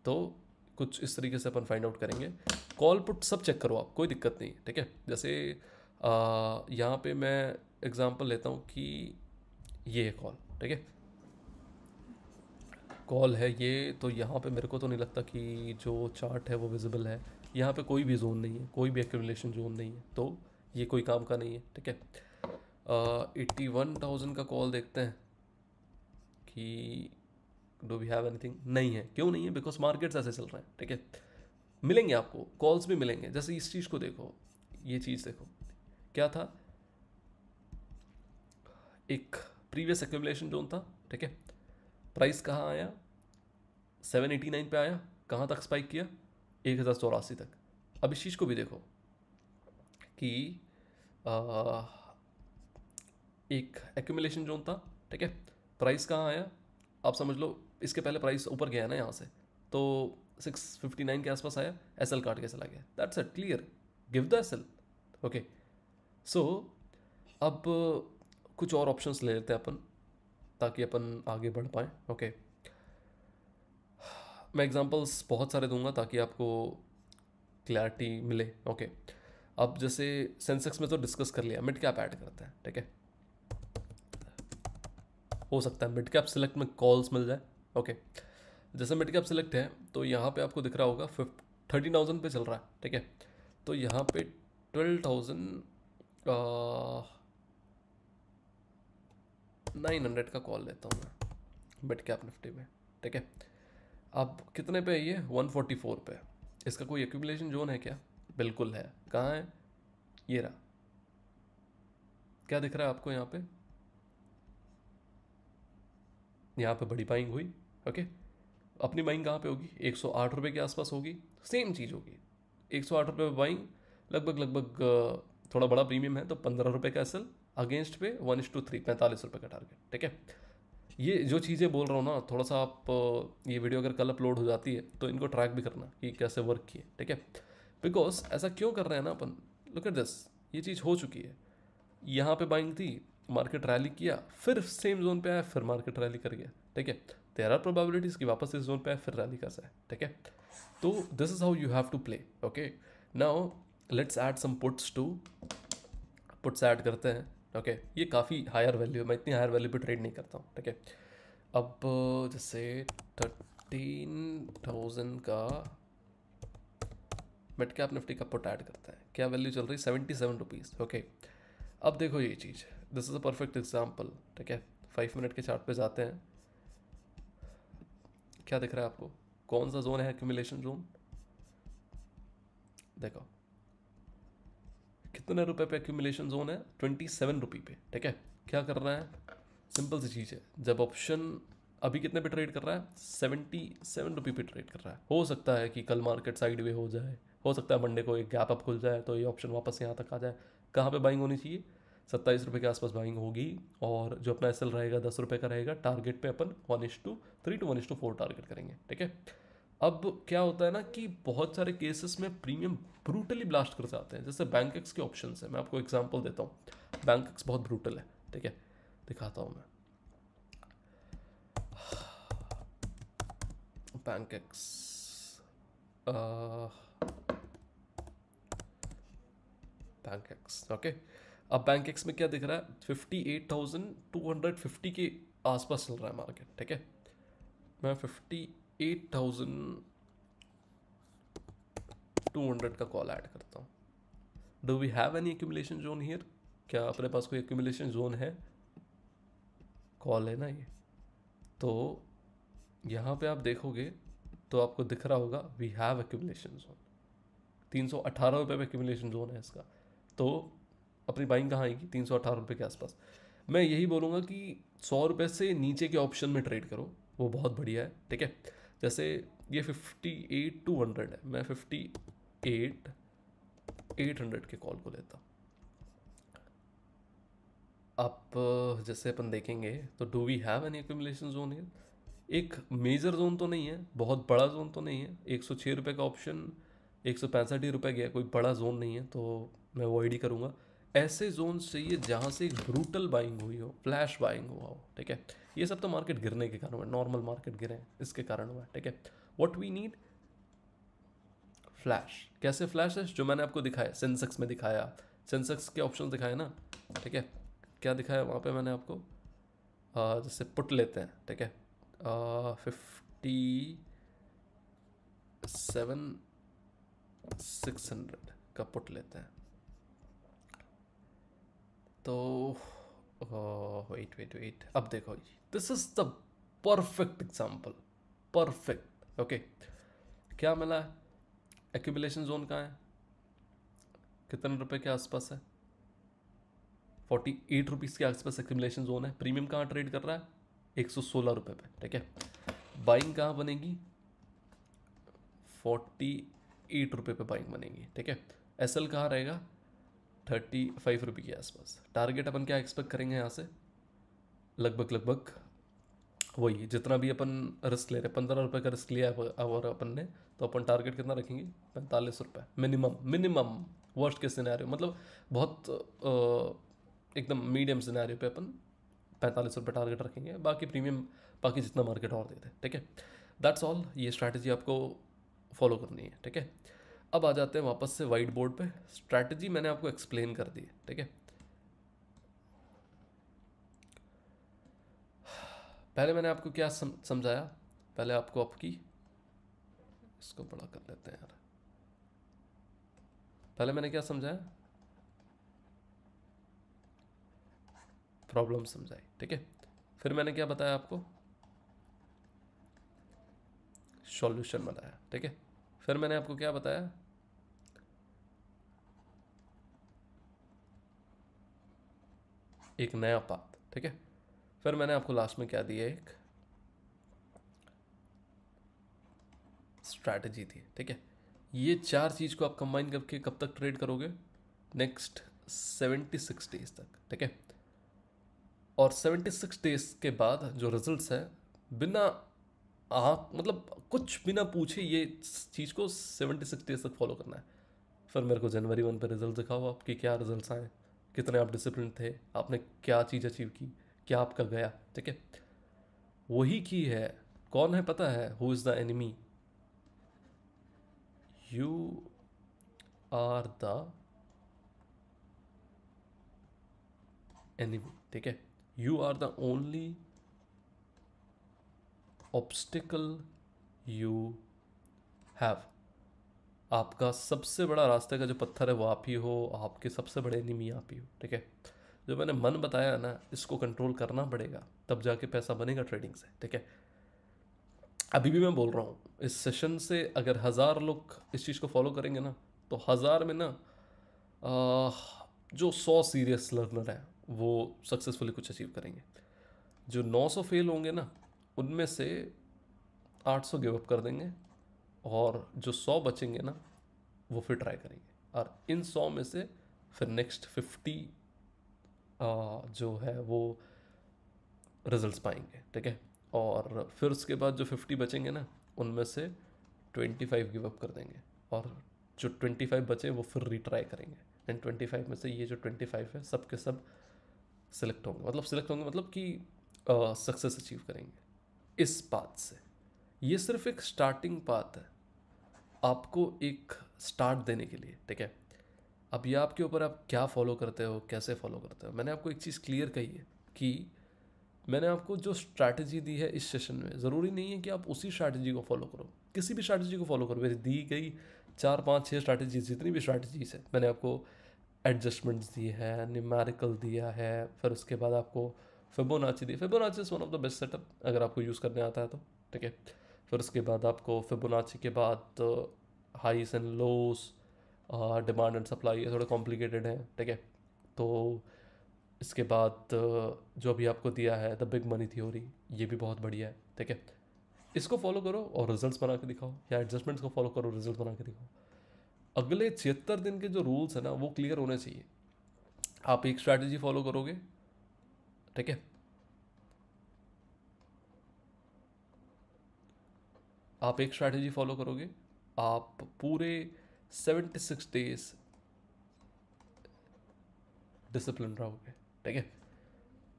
तो कुछ इस तरीके से अपन फाइंड आउट करेंगे। कॉल पुट सब चेक करो आप, कोई दिक्कत नहीं। ठीक है, जैसे यहाँ पे मैं एग्जांपल लेता हूँ कि ये है कॉल। ठीक है, कॉल है ये, तो यहाँ पे मेरे को तो नहीं लगता कि जो चार्ट है वो विजिबल है। यहाँ पे कोई भी जोन नहीं है, कोई भी एक्यूमुलेशन जोन नहीं है, तो ये कोई काम का नहीं है। ठीक है, 81,000 का कॉल देखते हैं कि डू वी हैव एनीथिंग। नहीं है। क्यों नहीं है, बिकॉज मार्केट्स ऐसे चल रहे हैं। ठीक है, मिलेंगे आपको कॉल्स भी मिलेंगे। जैसे इस चीज़ को देखो, ये चीज़ देखो, क्या था, एक प्रीवियस एक्यूमुलेशन जोन था। ठीक है, प्राइस कहाँ आया, 789 पे आया, कहाँ तक स्पाइक किया, 1084 तक। अब इस चीज़ को भी देखो कि एक एक्यूमुलेशन जोन था। ठीक है, प्राइस कहाँ आया, आप समझ लो इसके पहले प्राइस ऊपर गया ना यहाँ से, तो 659 के आसपास आया, एसएल काट के चला गया। That's it, clear, give the SL. Okay, so अब कुछ और ऑप्शंस ले लेते हैं अपन, ताकि अपन आगे बढ़ पाएँ। ओके, मैं एग्जांपल्स बहुत सारे दूंगा ताकि आपको क्लैरिटी मिले। ओके, अब जैसे सेंसेक्स में तो डिस्कस कर लिया, मिड कैप ऐड करते हैं। ठीक है, हो सकता है मिड कैप सिलेक्ट में कॉल्स मिल जाए। ओके, जैसे मिड कैप सिलेक्ट है तो यहाँ पे आपको दिख रहा होगा 13,000 पे चल रहा है। ठीक है, तो यहाँ पे 12,900 का कॉल लेता हूँ मैं मिड कैप निफ्टी में। ठीक है, अब कितने पे है ये, 144 पे। इसका कोई एक्यूमुलेशन जोन है क्या, बिल्कुल है। कहाँ है, ये रहा। क्या दिख रहा है आपको यहाँ पे, यहाँ पे बड़ी बाइंग हुई। ओके, अपनी बाइंग कहाँ पे होगी, 108 रुपये के आसपास होगी। सेम चीज़ होगी, 108 रुपये पे बाइंग, लगभग थोड़ा बड़ा प्रीमियम है तो 15 रुपये का एसएल, अगेंस्ट पे 1:3, 45 रुपये का टारगेट। ठीक है, ये जो चीज़ें बोल रहा हूँ ना, थोड़ा सा आप ये वीडियो अगर कल अपलोड हो जाती है तो इनको ट्रैक भी करना कि कैसे वर्क किए। ठीक है, बिकॉज ऐसा क्यों कर रहे हैं ना अपन, लुक एट दिस, ये चीज़ हो चुकी है। यहाँ पे बाइंग थी, मार्केट रैली किया, फिर सेम जोन पे आया, फिर मार्केट रैली कर गया। ठीक है, देयर आर प्रोबेबिलिटीज कि वापस इस जोन पे आए, फिर रैली कर जाए। ठीक है, तो this is how you have to play. Okay, now let's add some puts too, puts add करते हैं। ओके, ये काफ़ी हायर वैल्यू है, मैं इतनी हायर वैल्यू पे ट्रेड नहीं करता हूँ। ठीक है, अब जैसे 13,000 का मिड कैप निफ्टी का पुट ऐड करते हैं। क्या वैल्यू चल रही है, 77 रुपीज़। ओके, अब देखो ये चीज़, this is a perfect example. ठीक है, 5 मिनट के चार्ट पे जाते हैं। क्या दिख रहा है आपको, कौन सा जोन है एक्यूमुलेशन जोन, देखो कितने रुपए पे एक्यूमुलेशन जोन है, 27 रुपये पे। ठीक है, क्या कर रहा है, सिंपल सी चीज़ है, जब ऑप्शन अभी कितने पे ट्रेड कर रहा है, 77 रुपये पे ट्रेड कर रहा है। हो सकता है कि कल मार्केट साइड वे हो जाए, हो सकता है मंडे को एक गैप अप खुल जाए तो ये ऑप्शन वापस यहाँ तक आ जाए। कहाँ पे बाइंग होनी चाहिए, 27 रुपये के आसपास बाइंग होगी, और जो अपना एसएल रहेगा 10 रुपये का रहेगा। टारगेट पे अपन 1:3 to 1:4 टारगेट करेंगे। ठीक है, अब क्या होता है ना कि बहुत सारे केसेस में प्रीमियम ब्रूटली ब्लास्ट कर जाते हैं। जैसे बैंक एक्स के ऑप्शन है, मैं आपको एग्जांपल देता हूँ। बैंक एक्स बहुत ब्रूटल है। ठीक है, दिखाता हूँ मैं bank x. Bank x, okay, अब बैंक एक्स में क्या दिख रहा है, 58,250 के आसपास चल रहा है मार्केट। ठीक है, मैं 58,200 का कॉल ऐड करता हूँ। Do we have any accumulation zone here, क्या अपने पास कोई एक्यूमुलेशन जोन है, कॉल है ना ये, तो यहाँ पे आप देखोगे तो आपको दिख रहा होगा वी हैव एक्यूमुलेशन जोन, 318 रुपये पे एक्यूमुलेशन जोन है इसका। तो अपनी बाइंग कहाँ आएगी, 318 रुपये के आसपास। मैं यही बोलूँगा कि 100 रुपये से नीचे के ऑप्शन में ट्रेड करो, वो बहुत बढ़िया है। ठीक है, जैसे ये 58,200 है, मैं 58,800 के कॉल को लेता। अब जैसे अपन देखेंगे तो do we have any accumulation zone here, एक मेजर जोन तो नहीं है, बहुत बड़ा जोन तो नहीं है, 106 रुपये का ऑप्शन 165 रुपये गया, कोई बड़ा जोन नहीं है, तो मैं अवॉइड ही करूँगा। ऐसे जोन चाहिए जहाँ से एक ब्रूटल बाइंग हुई हो, फ्लैश बाइंग हुआ हो, ठीक है। ये सब तो मार्केट गिरने के कारण हुआ है, नॉर्मल मार्केट गिरे हैं इसके कारण हुआ है, ठीक है। What we need, flash. कैसे फ्लैश है, जो मैंने आपको दिखाया, सेंसेक्स में दिखाया, सेंसेक्स के ऑप्शन दिखाए ना, ठीक है। क्या दिखाया वहाँ पे मैंने आपको, जैसे पुट लेते हैं, ठीक है, 57,600 का पुट लेते हैं, तो वेट वेट वेट, अब देखो, this is the perfect example, perfect, okay. क्या मिला है, एक्यूमुलेशन जोन कहाँ है, कितने रुपए के आसपास है, 48 रुपीज़ के आसपास एक्यूमुलेशन जोन है। प्रीमियम कहाँ ट्रेड कर रहा है, 116 रुपये पे, ठीक है। बाइंग कहाँ बनेगी, 48 रुपये पे बाइंग बनेगी, ठीक है। एसएल कहाँ रहेगा, 35 रुपये के आसपास। टारगेट अपन क्या एक्सपेक्ट करेंगे यहाँ से, लगभग वही जितना भी अपन रिस्क ले रहे हैं, 15 रुपये का रिस्क लिया है और अपन ने, तो अपन टारगेट कितना रखेंगे, 45 रुपये मिनिमम वर्स्ट के सिनेरियो, मतलब बहुत एकदम मीडियम सिनेरियो पे अपन 45 रुपये टारगेट रखेंगे, बाकी प्रीमियम, बाकी जितना मार्केट और देते हैं, ठीक है। दैट्स ऑल, ये स्ट्रैटेजी आपको फॉलो करनी है, ठीक है। अब आ जाते हैं वापस से वाइट बोर्ड पे, स्ट्रैटेजी मैंने आपको एक्सप्लेन कर दी है, ठीक है। पहले मैंने आपको क्या समझाया, पहले आपको आपकी, इसको बड़ा कर लेते हैं यार, पहले मैंने क्या समझाया, प्रॉब्लम समझाई, ठीक है। फिर मैंने क्या बताया आपको, सॉल्यूशन बताया, ठीक है। फिर मैंने आपको क्या बताया, एक नया पाथ, ठीक है। फिर मैंने आपको लास्ट में क्या दिया, एक स्ट्रैटेजी थी, ठीक है। ये चार चीज़ को आप कंबाइन करके कब तक ट्रेड करोगे, नेक्स्ट 76 डेज तक, ठीक है। और 76 डेज के बाद जो रिजल्ट्स है, बिना आप मतलब कुछ बिना पूछे ये चीज़ को 76 डेज तक फॉलो करना है। फिर मेरे को जनवरी 1 पे रिजल्ट दिखाओ, आपके क्या रिजल्ट्स आए, कितने आप डिसिप्लिन थे, आपने क्या चीज़ अचीव की, क्या आपका गया, ठीक है। वही की है, कौन है पता है, who is the enemy, you are the enemy, ठीक है। You are the only obstacle you have. आपका सबसे बड़ा रास्ते का जो पत्थर है वो आप ही हो, आपके सबसे बड़े एनिमी आप ही हो, ठीक है। जो मैंने मन बताया ना, इसको कंट्रोल करना पड़ेगा, तब जाके पैसा बनेगा ट्रेडिंग से, ठीक है। अभी भी मैं बोल रहा हूँ, इस सेशन से अगर 1000 लोग इस चीज़ को फॉलो करेंगे ना, तो 1000 में ना जो 100 सीरियस लर्नर हैं वो सक्सेसफुली कुछ अचीव करेंगे। जो 900 फेल होंगे ना, उनमें से 800 गिव अप कर देंगे, और जो 100 बचेंगे ना, वो फिर ट्राई करेंगे, और इन 100 में से फिर नेक्स्ट 50 जो है वो रिजल्ट्स पाएंगे, ठीक है। और फिर उसके बाद जो 50 बचेंगे ना, उनमें से 25 गिव अप कर देंगे, और जो 25 बचे वो फिर रीट्राई करेंगे, एंड 25 में से ये जो 25 है सब के सब सिलेक्ट होंगे, मतलब कि सक्सेस अचीव करेंगे इस बात से। ये सिर्फ एक स्टार्टिंग पाथ है, आपको एक स्टार्ट देने के लिए, ठीक है। अब ये आपके ऊपर, आप क्या फॉलो करते हो, कैसे फॉलो करते हो। मैंने आपको एक चीज़ क्लियर कही है कि मैंने आपको जो स्ट्रैटेजी दी है इस सेशन में, ज़रूरी नहीं है कि आप उसी स्ट्रैटेजी को फॉलो करो, किसी भी स्ट्रैटेजी को फॉलो करो। मेरी दी गई 4 5 6 स्ट्रैटेजीज, जितनी भी स्ट्रैटेजीज है, मैंने आपको एडजस्टमेंट्स दी है, न्यूमेरिकल दिया है, फिर उसके बाद आपको Fibonacci the. Fibonacci is one of the best setup अगर आपको यूज़ करने आता है तो, ठीक है। फिर उसके बाद आपको फिबोनाची के बाद highs and lows, demand and supply, ये थोड़े कॉम्प्लिकेटेड हैं, ठीक है। तो इसके बाद जो भी आपको दिया है द बिग मनी थ्योरी, ये भी बहुत बढ़िया है, ठीक है। इसको फॉलो करो और रिजल्ट्स बना के दिखाओ, या एडजस्टमेंट्स को फॉलो करो, रिजल्ट बना के दिखाओ। अगले 76 दिन के जो रूल्स है ना, वो क्लियर होने चाहिए। आप एक स्ट्रैटेजी फॉलो करोगे, ठीक है, आप एक स्ट्रैटेजी फॉलो करोगे, आप पूरे 76 डेज डिसिप्लिन रहोगे, ठीक है।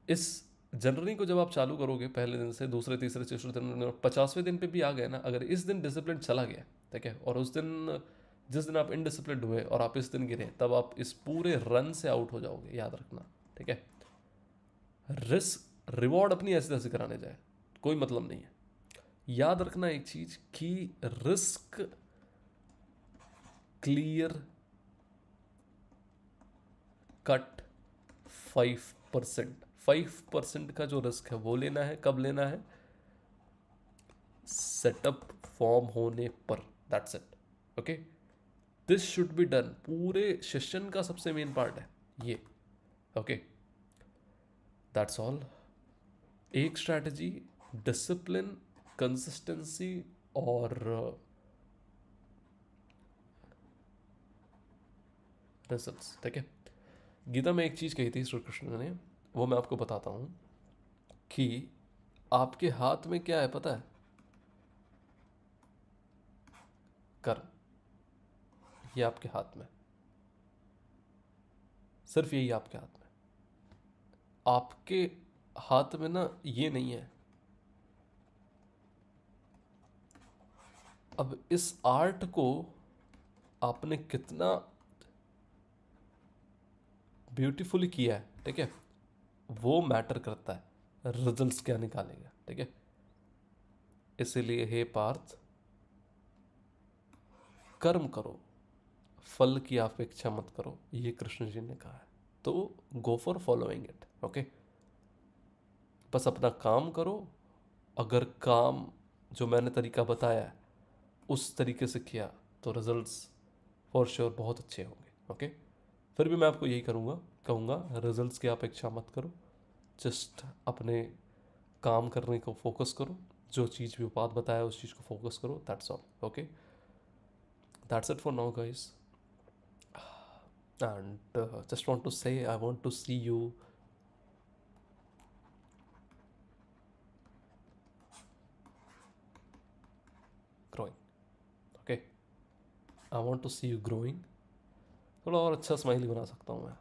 इस जर्नी को जब आप चालू करोगे पहले दिन से, दूसरे तीसरे चौथे दिन, 50वें दिन पे भी आ गए ना, अगर इस दिन डिसिप्लिन चला गया, ठीक है, और उस दिन जिस दिन आप इनडिसिप्लिन हुए और आप इस दिन गिरे, तब आप इस पूरे रन से आउट हो जाओगे, याद रखना, ठीक है। रिस्क रिवॉर्ड अपनी ऐसे तैसे कराने जाए कोई मतलब नहीं है। याद रखना एक चीज कि रिस्क क्लियर कट 5%, 5% का जो रिस्क है वो लेना है, कब लेना है, सेटअप फॉर्म होने पर, that's it, okay. This should be done, पूरे सेशन का सबसे मेन पार्ट है ये, ओके, दैट्स ऑल। एक स्ट्रैटेजी, डिसिप्लिन, कंसिस्टेंसी और रिजल्ट्स, ठीक है। गीता में एक चीज़ कही थी श्री कृष्ण ने, वो मैं आपको बताता हूँ कि आपके हाथ में क्या है पता है, कर्म, ये आपके हाथ में, सिर्फ यही आपके हाथ में। आपके हाथ में ना ये नहीं है। अब इस आर्ट को आपने कितना ब्यूटीफुली किया है, ठीक है, वो मैटर करता है, रिजल्ट्स क्या निकालेगा, ठीक है। इसीलिए हे पार्थ, कर्म करो, फल की अपेक्षा मत करो, ये कृष्ण जी ने कहा है। तो go for following it, okay. बस अपना काम करो, अगर काम जो मैंने तरीका बताया है उस तरीके से किया तो रिजल्ट्स फॉर श्योर बहुत अच्छे होंगे, ओके। फिर भी मैं आपको यही कहूँगा रिजल्ट्स की अपेक्षा मत करो, जस्ट अपने काम करने को फोकस करो, जो चीज़ भी उपाद बताया उस चीज़ को फोकस करो, that's all, okay. That's it for now guys, and just want to say I want to see you growing, okay, I want to see you growing। थोड़ा और अच्छा स्माइली बना सकता हूँ मैं,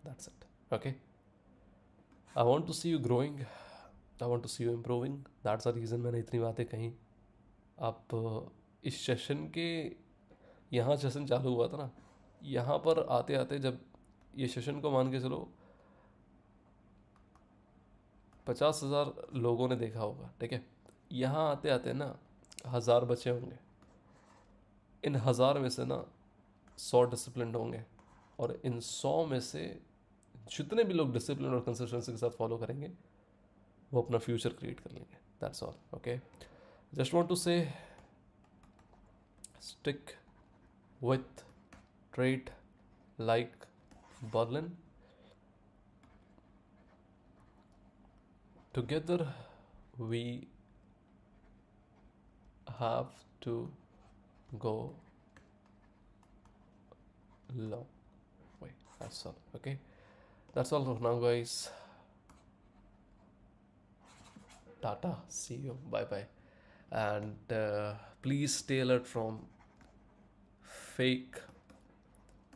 that's it, okay. I want to see you growing, I want to see you improving, that's the reason मैंने इतनी बातें कही। आप इस सेशन के, यहाँ सेशन चालू हुआ था ना, यहाँ पर आते आते जब ये सेशन को मान के चलो 50,000 लोगों ने देखा होगा, ठीक है, यहाँ आते आते ना 1000 बचे होंगे, इन 1000 में से ना 100 डिसिप्लिन होंगे, और इन 100 में से जितने भी लोग डिसिप्लिन और कंसिस्टेंसी के साथ फॉलो करेंगे वो अपना फ्यूचर क्रिएट कर लेंगे, that's all, okay. Just want to say stick with trait like Berlin, together we have to go long way, that's all, okay. That's all for now guys, tata, see you, bye bye, and please stay alert from fake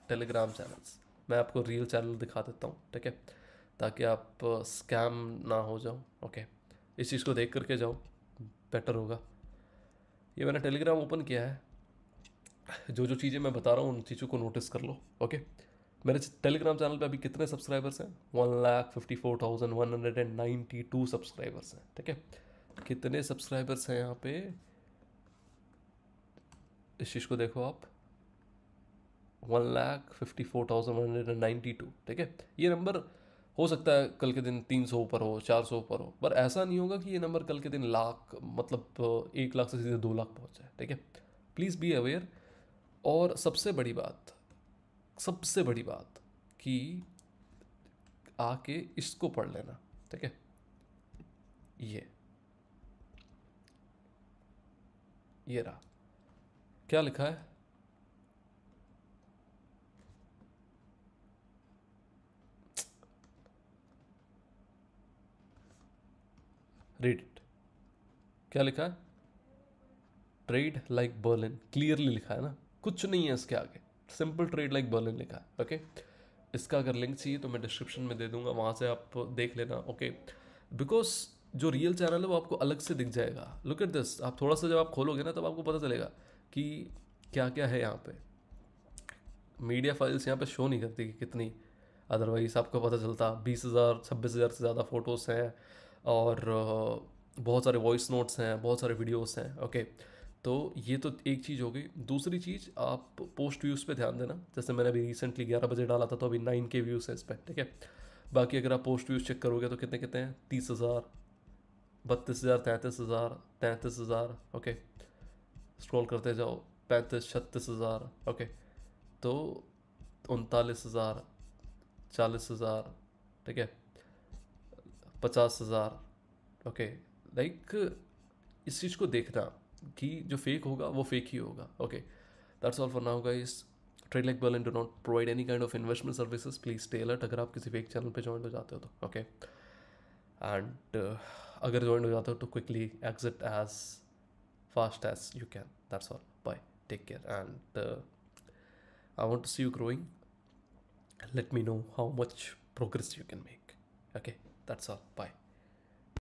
Telegram channels. मैं आपको रियल चैनल दिखा देता हूँ, ठीक है, ताकि आप स्कैम ना हो जाओ, ओके। इस चीज़ को देख करके जाओ, बेटर होगा। ये मैंने टेलीग्राम ओपन किया है, जो जो चीज़ें मैं बता रहा हूँ उन चीज़ों को नोटिस कर लो, ओके। मेरे टेलीग्राम चैनल पे अभी कितने सब्सक्राइबर्स हैं, 1,54,192 सब्सक्राइबर्स हैं, ठीक है। कितने सब्सक्राइबर्स हैं यहाँ पे, इस चीज़ को देखो आप, 1,54,192, ठीक है। ये नंबर हो सकता है कल के दिन 300 ऊपर हो, 400 ऊपर हो, पर ऐसा नहीं होगा कि ये नंबर कल के दिन लाख, मतलब 1 लाख से सीधे 2 लाख पहुँच जाए, ठीक है। Please be aware. और सबसे बड़ी बात कि आके इसको पढ़ लेना, ठीक है। ये रहा, क्या लिखा है, रीड इट, क्या लिखा है, ट्रेड लाइक बर्लिन क्लियरली लिखा है ना, कुछ नहीं है इसके आगे, सिंपल ट्रेड लाइक बर्लिन लिखा है। ओके, इसका अगर लिंक चाहिए तो मैं डिस्क्रिप्शन में दे दूंगा, वहाँ से आप देख लेना। ओके, बिकॉज जो रियल चैनल है वो आपको अलग से दिख जाएगा। लुक एट दिस, आप थोड़ा सा जब आप खोलोगे ना तब आपको पता चलेगा कि क्या क्या है यहाँ पे। मीडिया फाइल्स यहाँ पे शो नहीं करती कि कितनी, अदरवाइज आपको पता चलता 20,000 26,000 से ज़्यादा फ़ोटोज़ हैं, और बहुत सारे वॉइस नोट्स हैं, बहुत सारे वीडियोस हैं। ओके, तो ये तो एक चीज़ हो गई। दूसरी चीज़, आप पोस्ट व्यूज़ पे ध्यान देना। जैसे मैंने अभी रिसेंटली 11 बजे डाला था तो अभी 9K व्यूज़ है इस पर, ठीक है। बाकी अगर आप पोस्ट व्यूज़ चेक करोगे तो कितने कितने हैं, 30,000, 32,000, 33,000, 33,000। ओके, स्क्रॉल करते जाओ, 35, 36,000। ओके, तो 39,000, 40,000, ठीक है, 50,000। ओके, लाइक इस चीज़ को देखना कि जो फेक होगा वो फेक ही होगा। Okay, that's all for now guys. Trade like Berlin do not provide any kind of investment services, please stay alert अगर आप किसी फेक चैनल पे ज्वाइन हो जाते हो तो। ओके, एंड अगर ज्वाइन हो जाते हो तो quickly exit as fast as you can. That's all, bye, take care, and I want to see you growing. Let me know how much progress you can make. Okay, that's all. Bye.